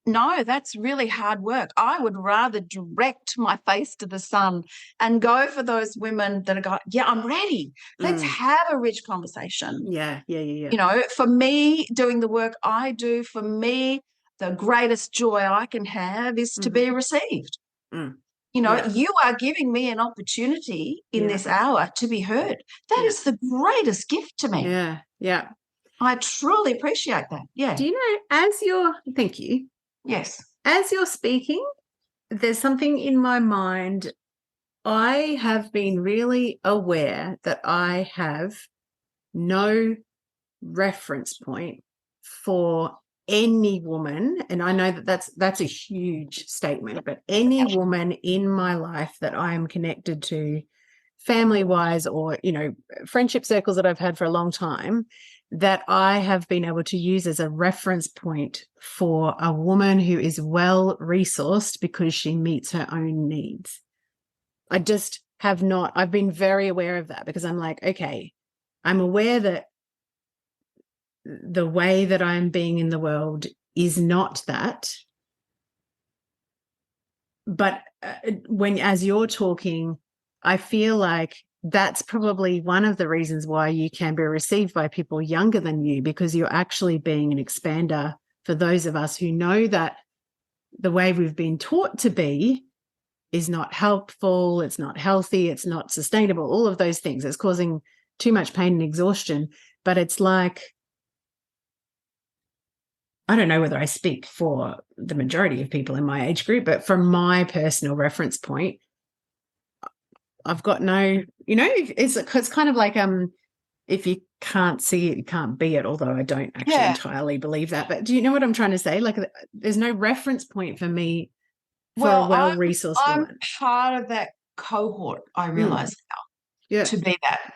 no, that's really hard work. I would rather direct my face to the sun and go for those women that are going, yeah, I'm ready. Let's have a rich conversation. Yeah. You know, for me, doing the work I do, for me, the greatest joy I can have is to be received. You know, you are giving me an opportunity in this hour to be heard. That is the greatest gift to me. Yeah. I truly appreciate that. Yeah. Do you know, thank you. Yes. As you're speaking, there's something in my mind. I have been really aware that I have no reference point for any woman, and I know that that's a huge statement, but any woman in my life that I am connected to, family-wise, or, you know, friendship circles that I've had for a long time, that I have been able to use as a reference point for a woman who is well resourced because she meets her own needs. I just have not. I've been very aware of that, because I'm like, okay, I'm aware that the way that I'm being in the world is not that. But as you're talking, I feel like that's probably one of the reasons why you can be received by people younger than you, because you're actually being an expander for those of us who know that the way we've been taught to be is not helpful, it's not healthy, it's not sustainable, all of those things. It's causing too much pain and exhaustion. But it's like, I don't know whether I speak for the majority of people in my age group, but from my personal reference point, I've got no, you know, it's kind of like, if you can't see it, you can't be it, although I don't actually entirely believe that. But do you know what I'm trying to say? Like, there's no reference point for me for a well-resourced woman. I'm part of that cohort, I realise now, to be that.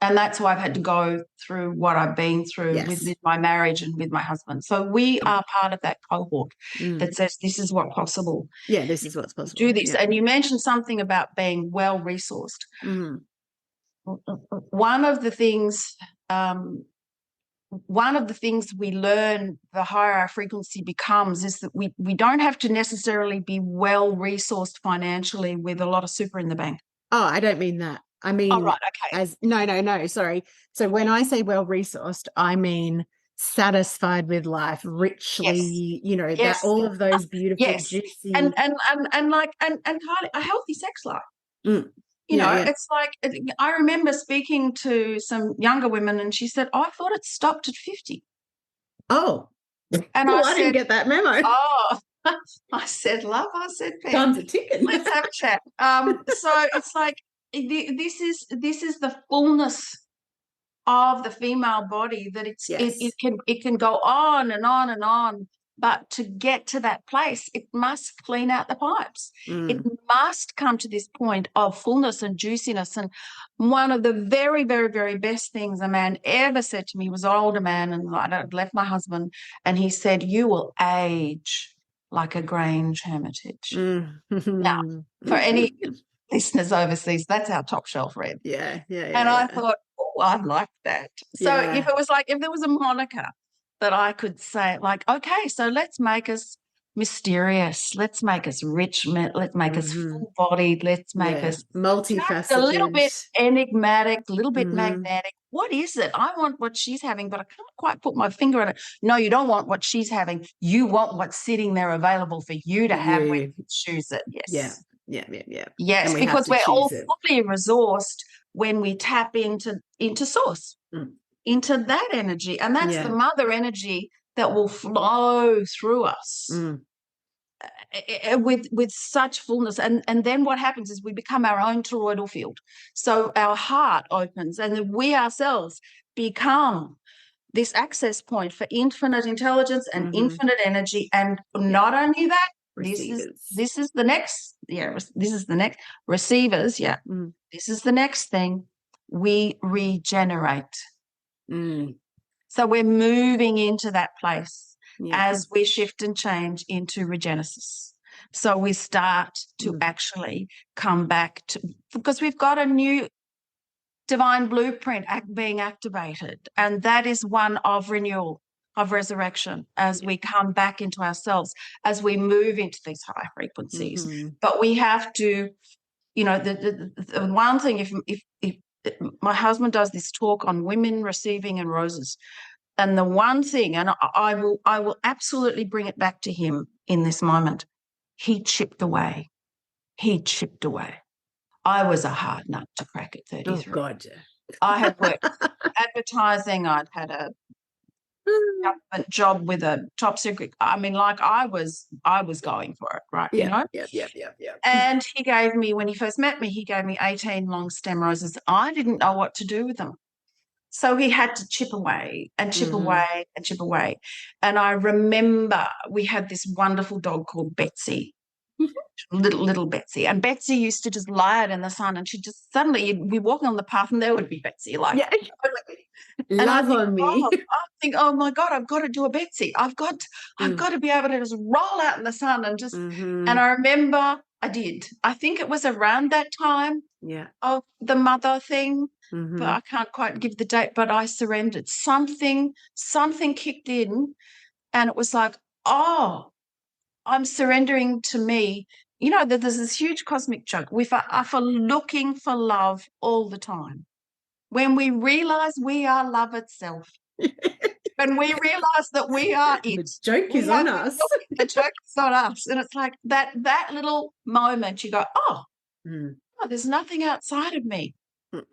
And that's why I've had to go through what I've been through with my marriage and with my husband. So we are part of that cohort that says this is what's possible. Yeah, this is what's possible. Do this. And you mentioned something about being well-resourced. One of the things we learn the higher our frequency becomes is that we don't have to necessarily be well-resourced financially with a lot of super in the bank. Oh, I don't mean that. I mean, no, sorry. So when I say well-resourced, I mean satisfied with life, richly, you know, that all of those beautiful, juicy, and a healthy sex life. You know, it's like, I remember speaking to some younger women, and she said, "Oh, I thought it stopped at 50." Oh, and I didn't get that memo. Oh, I said, "Love," I said, "Time's a ticking. Let's have a chat." So it's like, this is the fullness of the female body, that it can go on and on and on, But to get to that place, it must clean out the pipes. It must come to this point of fullness and juiciness. And one of the very, very, very best things a man ever said to me was an older man, and I'd left my husband, and he said, "You will age like a Grange hermitage." Now, for any listeners overseas, that's our top shelf red. Yeah. And I thought, oh, I like that. So if there was a moniker that I could say, like, okay, so let's make us mysterious, let's make us rich, let's make us full-bodied, let's make us multifaceted, a little bit enigmatic, a little bit magnetic. What is it? I want what she's having, but I can't quite put my finger on it. No, you don't want what she's having. You want what's sitting there available for you to have when you choose it. Yes. Yeah. Yes, because we're all fully resourced when we tap into source, into that energy. And that's the mother energy that will flow through us with such fullness. And then what happens is we become our own toroidal field. So our heart opens and we ourselves become this access point for infinite intelligence and infinite energy. And not only that, this is the next, this is the next, receivers, this is the next thing. We regenerate. So we're moving into that place as we shift and change into regenesis. So we start to actually come back to, because we've got a new divine blueprint being activated, and that is one of renewal, of resurrection, as we come back into ourselves, as we move into these high frequencies. But we have to, the one thing, if my husband does this talk on women receiving and roses, and the one thing, and I will absolutely bring it back to him in this moment, he chipped away. I was a hard nut to crack at 33. Oh, God. I had worked advertising. I'd had a government job with a top secret. I mean, like I was going for it, right? Yeah. And he gave me, when he first met me, he gave me 18 long stem roses. I didn't know what to do with them. So he had to chip away and chip away and chip away. And I remember we had this wonderful dog called Betsy. Little Betsy, and Betsy used to just lie out in the sun, and she just suddenly you'd be walking on the path, and there would be Betsy, like love on me. I think, oh my God, I've got to do a Betsy. I've got to be able to just roll out in the sun and just. And I remember I did. I think it was around that time of the mother thing, but I can't quite give the date. But I surrendered. Something kicked in, and it was like, oh, I'm surrendering to me. There's this huge cosmic joke. We are for looking for love all the time. When we realize we are love itself, when we realize that we are it. The joke is on us. The joke is on us. And it's like that little moment you go, oh, there's nothing outside of me.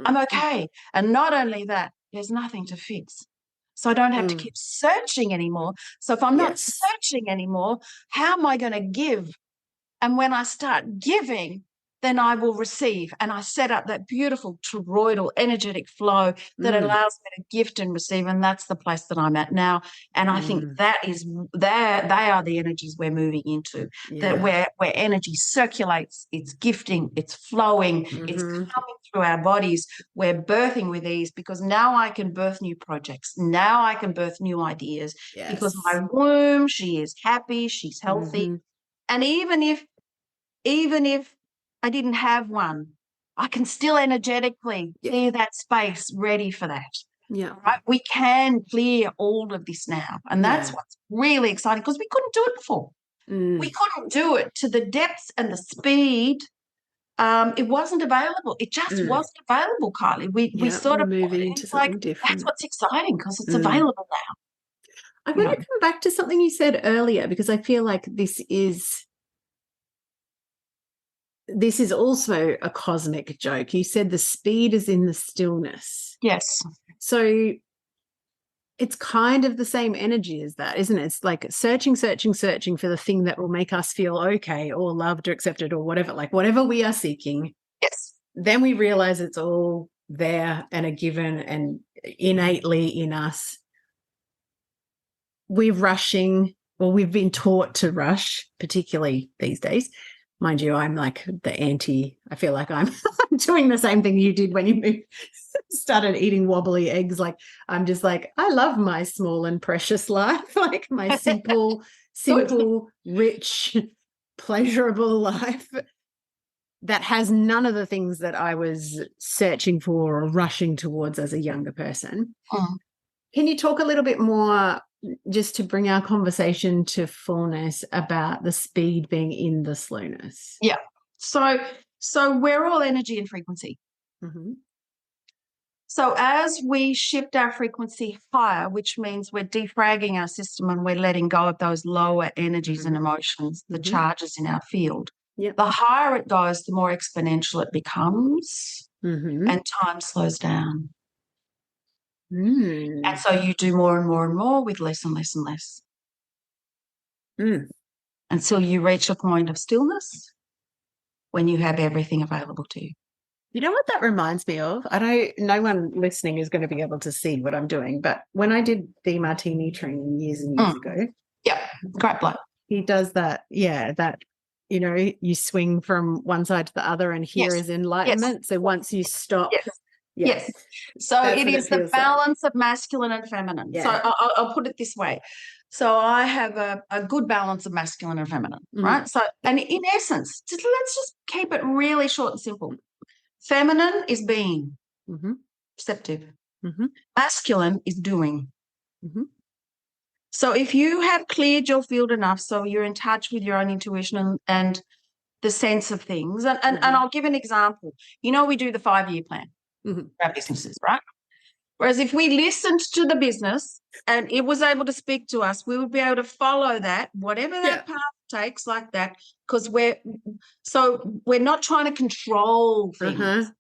I'm okay. And not only that, there's nothing to fix. So I don't have to keep searching anymore. So if I'm not searching anymore, how am I going to give? And when I start giving, then I will receive. And I set up that beautiful toroidal energetic flow that allows me to gift and receive. And that's the place that I'm at now. And I think that is they are the energies we're moving into, that where energy circulates, it's gifting, it's flowing, it's coming through our bodies. We're birthing with ease, because now I can birth new projects. Now I can birth new ideas because my womb, she is happy, she's healthy. And even if I didn't have one, I can still energetically clear that space ready for that. Yeah. Right? We can clear all of this now. And that's what's really exciting, because we couldn't do it before. We couldn't do it to the depths and the speed. It wasn't available. It just wasn't available, Kylie. We sort of moving into something different. That's what's exciting, because it's available now. I want to come back to something you said earlier, because I feel like this is also a cosmic joke. You said the speed is in the stillness. Yes. So it's kind of the same energy as that, isn't it? It's like searching for the thing that will make us feel okay or loved or accepted or whatever, like whatever we are seeking. Yes. Then we realize it's all there and a given and innately in us. We're rushing, well, we've been taught to rush, particularly these days. Mind you, I'm like the anti. I feel like I'm doing the same thing you did when you started eating wobbly eggs. Like, I'm just like, I love my small and precious life, like my simple, rich, pleasurable life that has none of the things that I was searching for or rushing towards as a younger person. Mm. Can you talk a little bit more, just to bring our conversation to fullness, about the speed being in the slowness? Yeah. So we're all energy and frequency. Mm-hmm. So as we shift our frequency higher, which means we're defragging our system and we're letting go of those lower energies and emotions, the charges in our field, the higher it goes, the more exponential it becomes, and time slows down. And so you do more and more and more with less and less and less. Until you reach a point of stillness when you have everything available to you. You know what that reminds me of? No one listening is going to be able to see what I'm doing, but when I did the Martini training years and years ago. Yeah, great bloke. He does that, that, you swing from one side to the other, and here is enlightenment. Yes. So once you stop. Yes. So it is the balance of masculine and feminine. Yeah. So I'll put it this way. So I have a good balance of masculine and feminine, right? So, and in essence, let's just keep it really short and simple. Feminine is being, receptive. Masculine is doing. So if you have cleared your field enough, so you're in touch with your own intuition and the sense of things, and I'll give an example. We do the 5-year plan for our businesses, right? Whereas if we listened to the business and it was able to speak to us, we would be able to follow that, whatever that path takes, like that, because we're not trying to control things.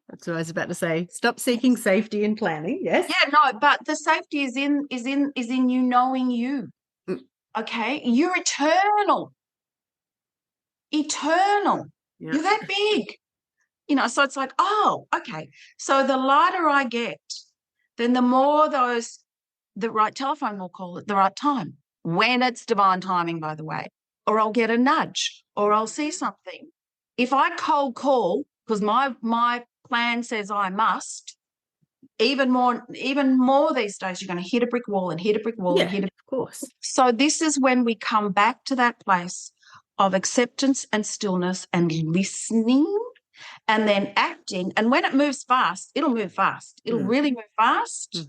That's what I was about to say. Stop seeking safety in planning. Yes. Yeah, no, but the safety is in you knowing you. Okay, you're eternal. Eternal. Yeah. You're that big. So it's like, oh, okay. So the lighter I get, then the more the right telephone will call at the right time, when it's divine timing, by the way, or I'll get a nudge, or I'll see something. If I cold call, because my plan says I must, even more these days, you're going to hit a brick wall and hit a brick wall and hit a brick wall. Of course. So this is when we come back to that place of acceptance and stillness and listening, and then acting. And when it moves fast, it'll move fast. It'll really move fast.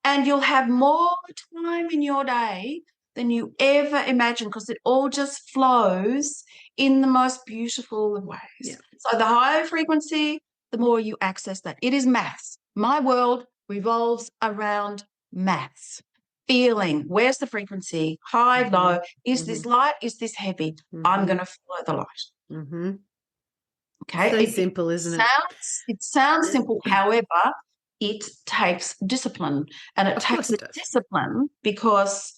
And you'll have more time in your day than you ever imagined, because it all just flows in the most beautiful of ways. Yeah. So the higher frequency, the more you access that. It is maths. My world revolves around maths. Feeling, where's the frequency? High, low. Is this light? Is this heavy? I'm going to follow the light. Okay. So simple, isn't it? It sounds simple. However, it takes discipline, and it takes discipline because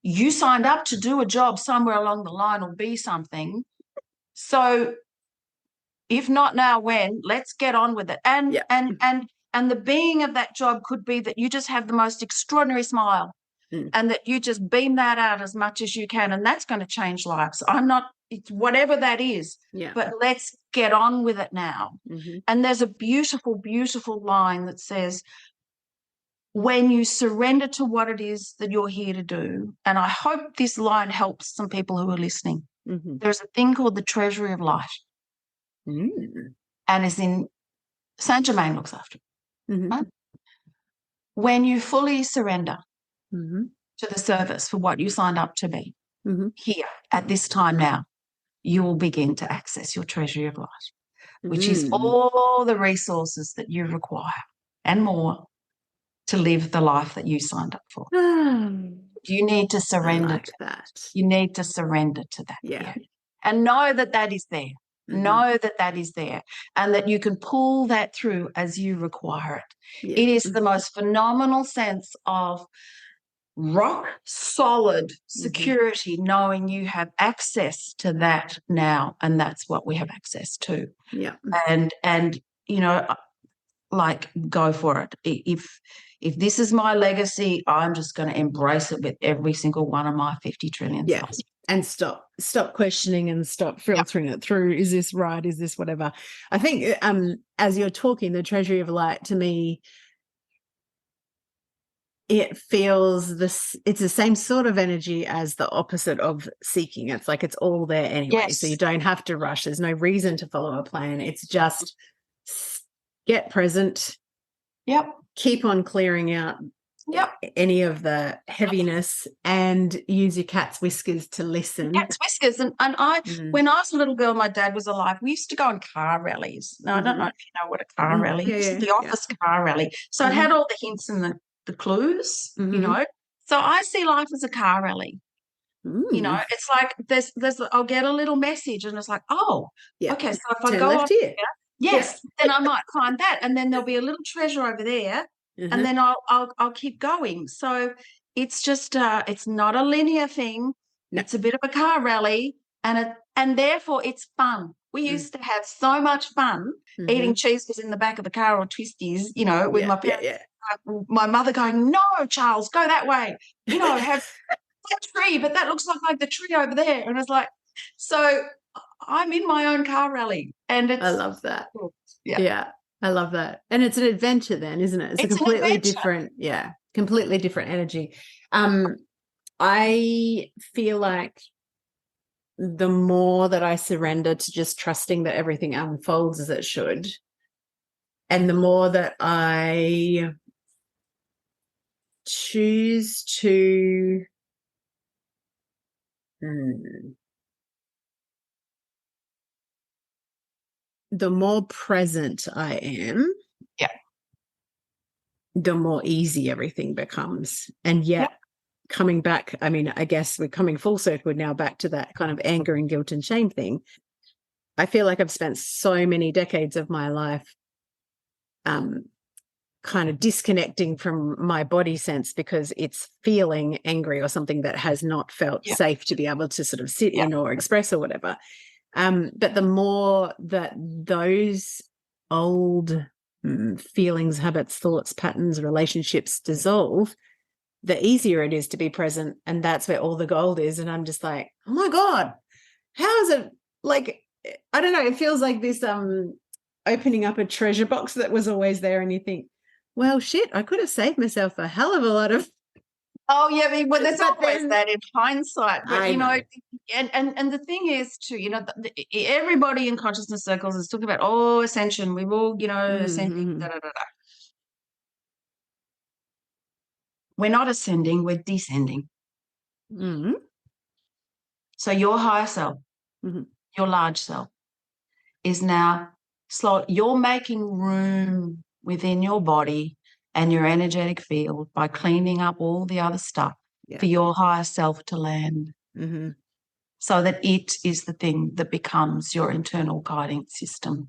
you signed up to do a job somewhere along the line or be something. So if not now, when? Let's get on with it. And the being of that job could be that you just have the most extraordinary smile and that you just beam that out as much as you can, and that's going to change lives. It's whatever that is, but let's get on with it now. And there's a beautiful, beautiful line that says, when you surrender to what it is that you're here to do, and I hope this line helps some people who are listening, there's a thing called the treasury of light. And it's in Saint Germain looks after it. Right? When you fully surrender to the service for what you signed up to be here at this time now, you will begin to access your treasury of light, which is all the resources that you require and more to live the life that you signed up for. You need to surrender to that. You need to surrender to that. Yeah. And know that that is there. Know that that is there, and that you can pull that through as you require it. Yeah. It is the most phenomenal sense of rock solid security, knowing you have access to that now, and that's what we have access to. Yeah. And like, go for it. If this is my legacy, I'm just going to embrace it with every single one of my 50 trillion cells. And stop questioning and stop filtering it through. Is this right? Is this whatever? I think as you're talking, the Treasury of Light, to me, it feels it's the same sort of energy as the opposite of seeking. It's like it's all there anyway. So you don't have to rush. There's no reason to follow a plan. It's just get present. Keep on clearing out any of the heaviness and use your cat's whiskers to listen. Cat's whiskers. And I, when I was a little girl, my dad was alive, we used to go on car rallies. Now, I don't know if you know what a car rally is. The office car rally. So it had all the hints and the clues, you know. So I see life as a car rally. You know, it's like there's I'll get a little message and it's like, okay, so if I go left here, then I might find that, and then there'll be a little treasure over there, and then I'll keep going. So it's just it's not a linear thing. No. It's a bit of a car rally, and therefore it's fun. We used to have so much fun eating cheeses in the back of the car or twisties, you know, with my parents. My mother going, "No, Charles, go that way. You know, have that tree, but that looks like the tree over there." And it's like, so I'm in my own car rally, and I love that. Yeah, I love that. And it's an adventure then, isn't it? It's a completely different, completely different energy. I feel like the more that I surrender to just trusting that everything unfolds as it should, and the more that I choose to the more present I am, the more easy everything becomes. And yet coming back, I mean, I guess we're coming full circle now back to that kind of anger and guilt and shame thing. I feel like I've spent so many decades of my life kind of disconnecting from my body sense because it's feeling angry or something that has not felt safe to be able to sort of sit in or express or whatever. But the more that those old feelings, habits, thoughts, patterns, relationships dissolve, the easier it is to be present. And that's where all the gold is. And I'm just like, oh my God, how is it like, I don't know, it feels like this opening up a treasure box that was always there, and you think, well, shit, I could have saved myself a hell of a lot of. Oh, yeah, I mean, well, there's always that in hindsight. But, you know, and the thing is, too, you know, everybody in consciousness circles is talking about, ascension. We've all, you know, ascending, We're not ascending, we're descending. So your higher self, your large self, is now slow. You're making room within your body and your energetic field by cleaning up all the other stuff for your higher self to land, so that it is the thing that becomes your internal guiding system.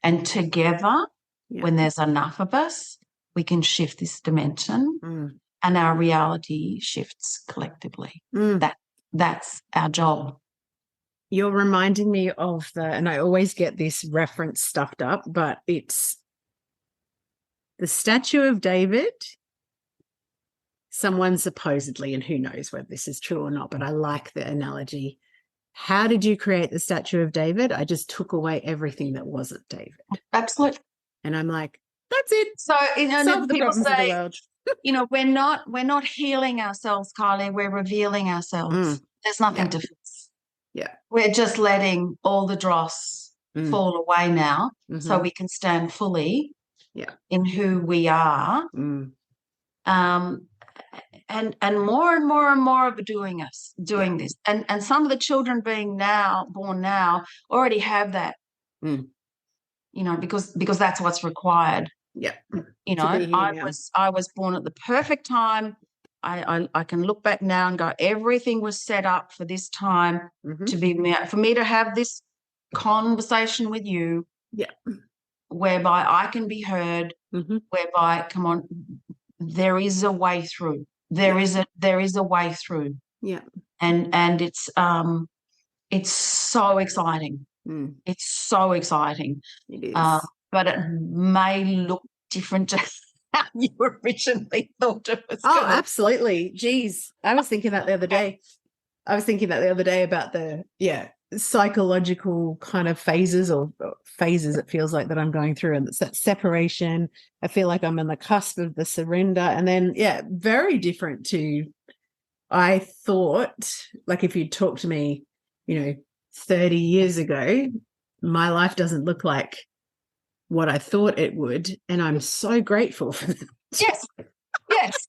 And together, when there's enough of us, we can shift this dimension and our reality shifts collectively. That's our job. You're reminding me of and I always get this reference stuffed up, but it's the statue of David. Someone supposedly, and who knows whether this is true or not, but I like the analogy. How did you create the statue of David? I just took away everything that wasn't David. Absolutely. And I'm like, that's it. So, you know, solve the problems of the world. You know, we're not healing ourselves, Kylie. We're revealing ourselves. There's nothing to fix. We're just letting all the dross fall away now, so we can stand fully in who we are. And more and more and more are doing this. And some of the children born now already have that. You know, because that's what's required. You know, I was born at the perfect time. I can look back now and go, everything was set up for this time to be for me to have this conversation with you. Whereby I can be heard. Whereby, come on, there is a way through. There is a way through. And it's so exciting. It's so exciting. It is. but it may look different to how you originally thought it was. Oh, absolutely. Geez, I was thinking that the other day. About the psychological kind of phases or phases it feels like that I'm going through, and it's that separation. I feel like I'm on the cusp of the surrender, and then very different to I thought. Like if you talked to me, 30 years ago, my life doesn't look like what I thought it would, and I'm so grateful for that. Yes.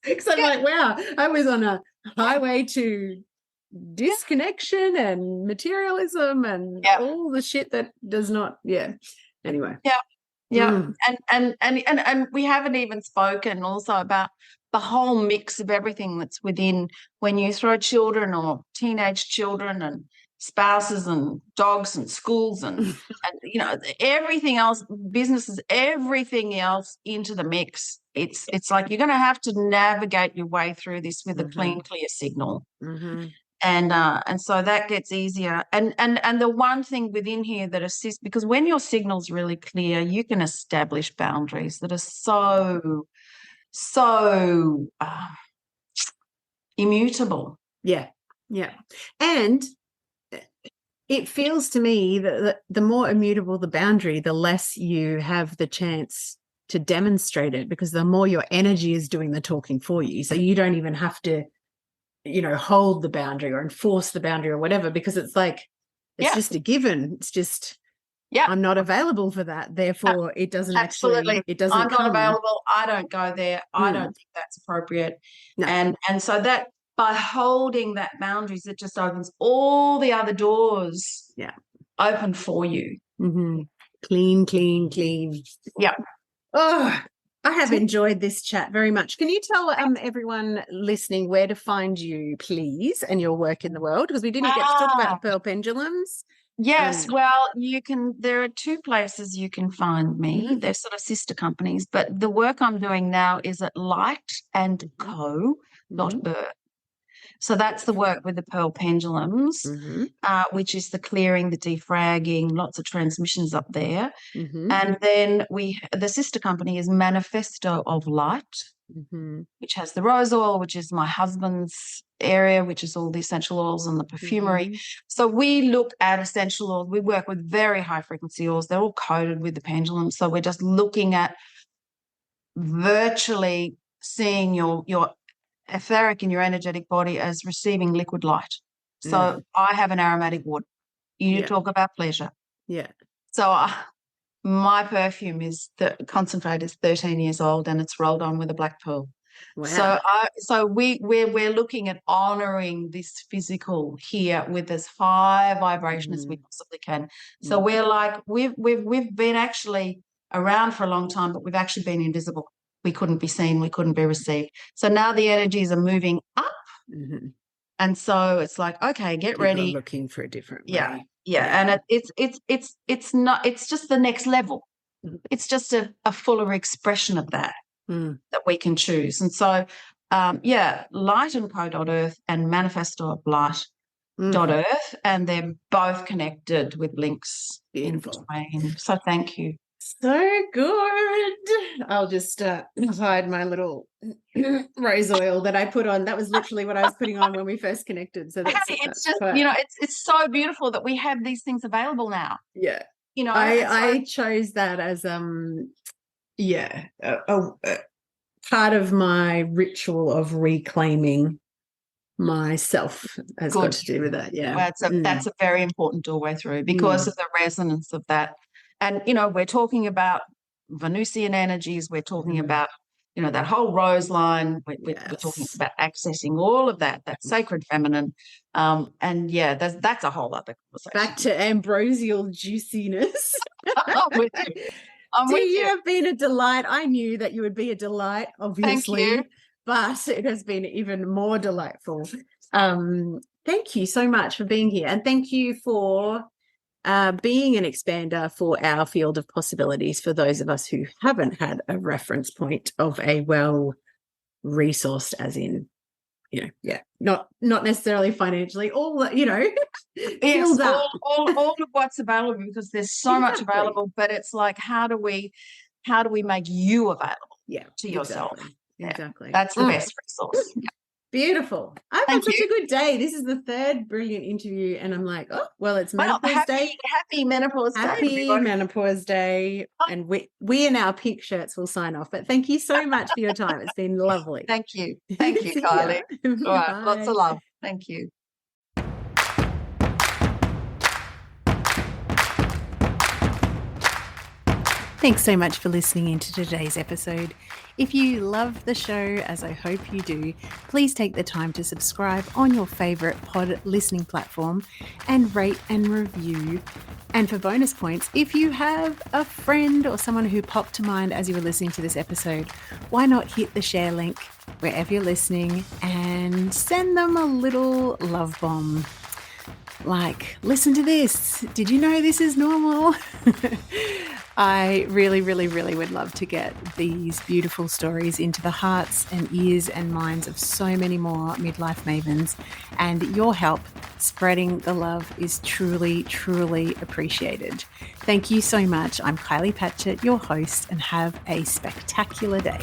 Because I'm like, wow, I was on a highway to disconnection and materialism and all the shit that does not anyway. And we haven't even spoken also about the whole mix of everything that's within when you throw children or teenage children and spouses and dogs and schools and everything else, businesses, everything else into the mix. It's like you're going to have to navigate your way through this with a clean, clear signal. And so that gets easier. And the one thing within here that assists, because when your signal's really clear, you can establish boundaries that are so immutable. Yeah. And it feels to me that the more immutable the boundary, the less you have the chance to demonstrate it, because the more your energy is doing the talking for you. So you don't even have to hold the boundary or enforce the boundary or whatever, because it's like, it's just a given. It's just, I'm not available for that. Therefore, it doesn't absolutely. It doesn't I'm come. not available. I don't go there. I don't think that's appropriate. No. And so that by holding that boundaries, it just opens all the other doors open for you. Clean. Yeah. Oh, I have enjoyed this chat very much. Can you tell everyone listening where to find you, please, and your work in the world? Because we didn't get to talk about the pearl pendulums. Yes, well, there are two places you can find me. They're sort of sister companies, but the work I'm doing now is at lightandco.birth. So that's the work with the pearl pendulums, which is the clearing, the defragging, lots of transmissions up there. And then the sister company is Manifesto of Light, which has the rose oil, which is my husband's area, which is all the essential oils and the perfumery. So we look at essential oils. We work with very high frequency oils. They're all coated with the pendulum. So we're just looking at virtually seeing your etheric in your energetic body as receiving liquid light. So I have an aromatic wood. You talk about pleasure. Yeah. So my perfume the concentrate is 13 years old and it's rolled on with a black pearl. Wow. So we're looking at honoring this physical here with as high vibration as we possibly can. So we're like we've been actually around for a long time, but we've actually been invisible. We couldn't be seen, we couldn't be received. So now the energies are moving up, and so it's like, okay, get ready. Looking for a different way. And it's not. It's just the next level. It's just a fuller expression of that that we can choose. And so, lightandco.earth and manifesto of light.earth, and they're both connected with links in between. So thank you. So good. I'll just hide my little rose oil that I put on. That was literally what I was putting on when we first connected. So that's it's just it's so beautiful that we have these things available now. Yeah. I chose that as a part of my ritual of reclaiming myself has got to do with that. Yeah. Well, that's a very important doorway through because of the resonance of that. And, we're talking about Venusian energies. We're talking about, that whole rose line. We're talking about accessing all of that sacred feminine. That's a whole other conversation. Back to ambrosial juiciness. I'm with you. You have been a delight. I knew that you would be a delight, obviously. Thank you. But it has been even more delightful. Thank you so much for being here. And thank you for being an expander for our field of possibilities for those of us who haven't had a reference point of a well-resourced, as in not necessarily financially, all that, yes, up. all of what's available, because there's so much available, but it's like, how do we make you available to yourself? Exactly. That's the best resource. Beautiful. I've had such a good day. This is the third brilliant interview, and I'm like, oh, well, it's Menopause Day. Happy Menopause Day. Happy Menopause Day. And we in our pink shirts will sign off. But thank you so much for your time. It's been lovely. Thank you. Thank you, Kylie. All right. Lots of love. Thank you. Thanks so much for listening into today's episode. If you love the show, as I hope you do, please take the time to subscribe on your favourite pod listening platform and rate and review. And for bonus points, if you have a friend or someone who popped to mind as you were listening to this episode, why not hit the share link wherever you're listening and send them a little love bomb. Like, listen to this. Did you know this is normal? I really, really, really would love to get these beautiful stories into the hearts and ears and minds of so many more midlife mavens. And your help spreading the love is truly, truly appreciated. Thank you so much. I'm Kylie Patchett, your host, and have a spectacular day.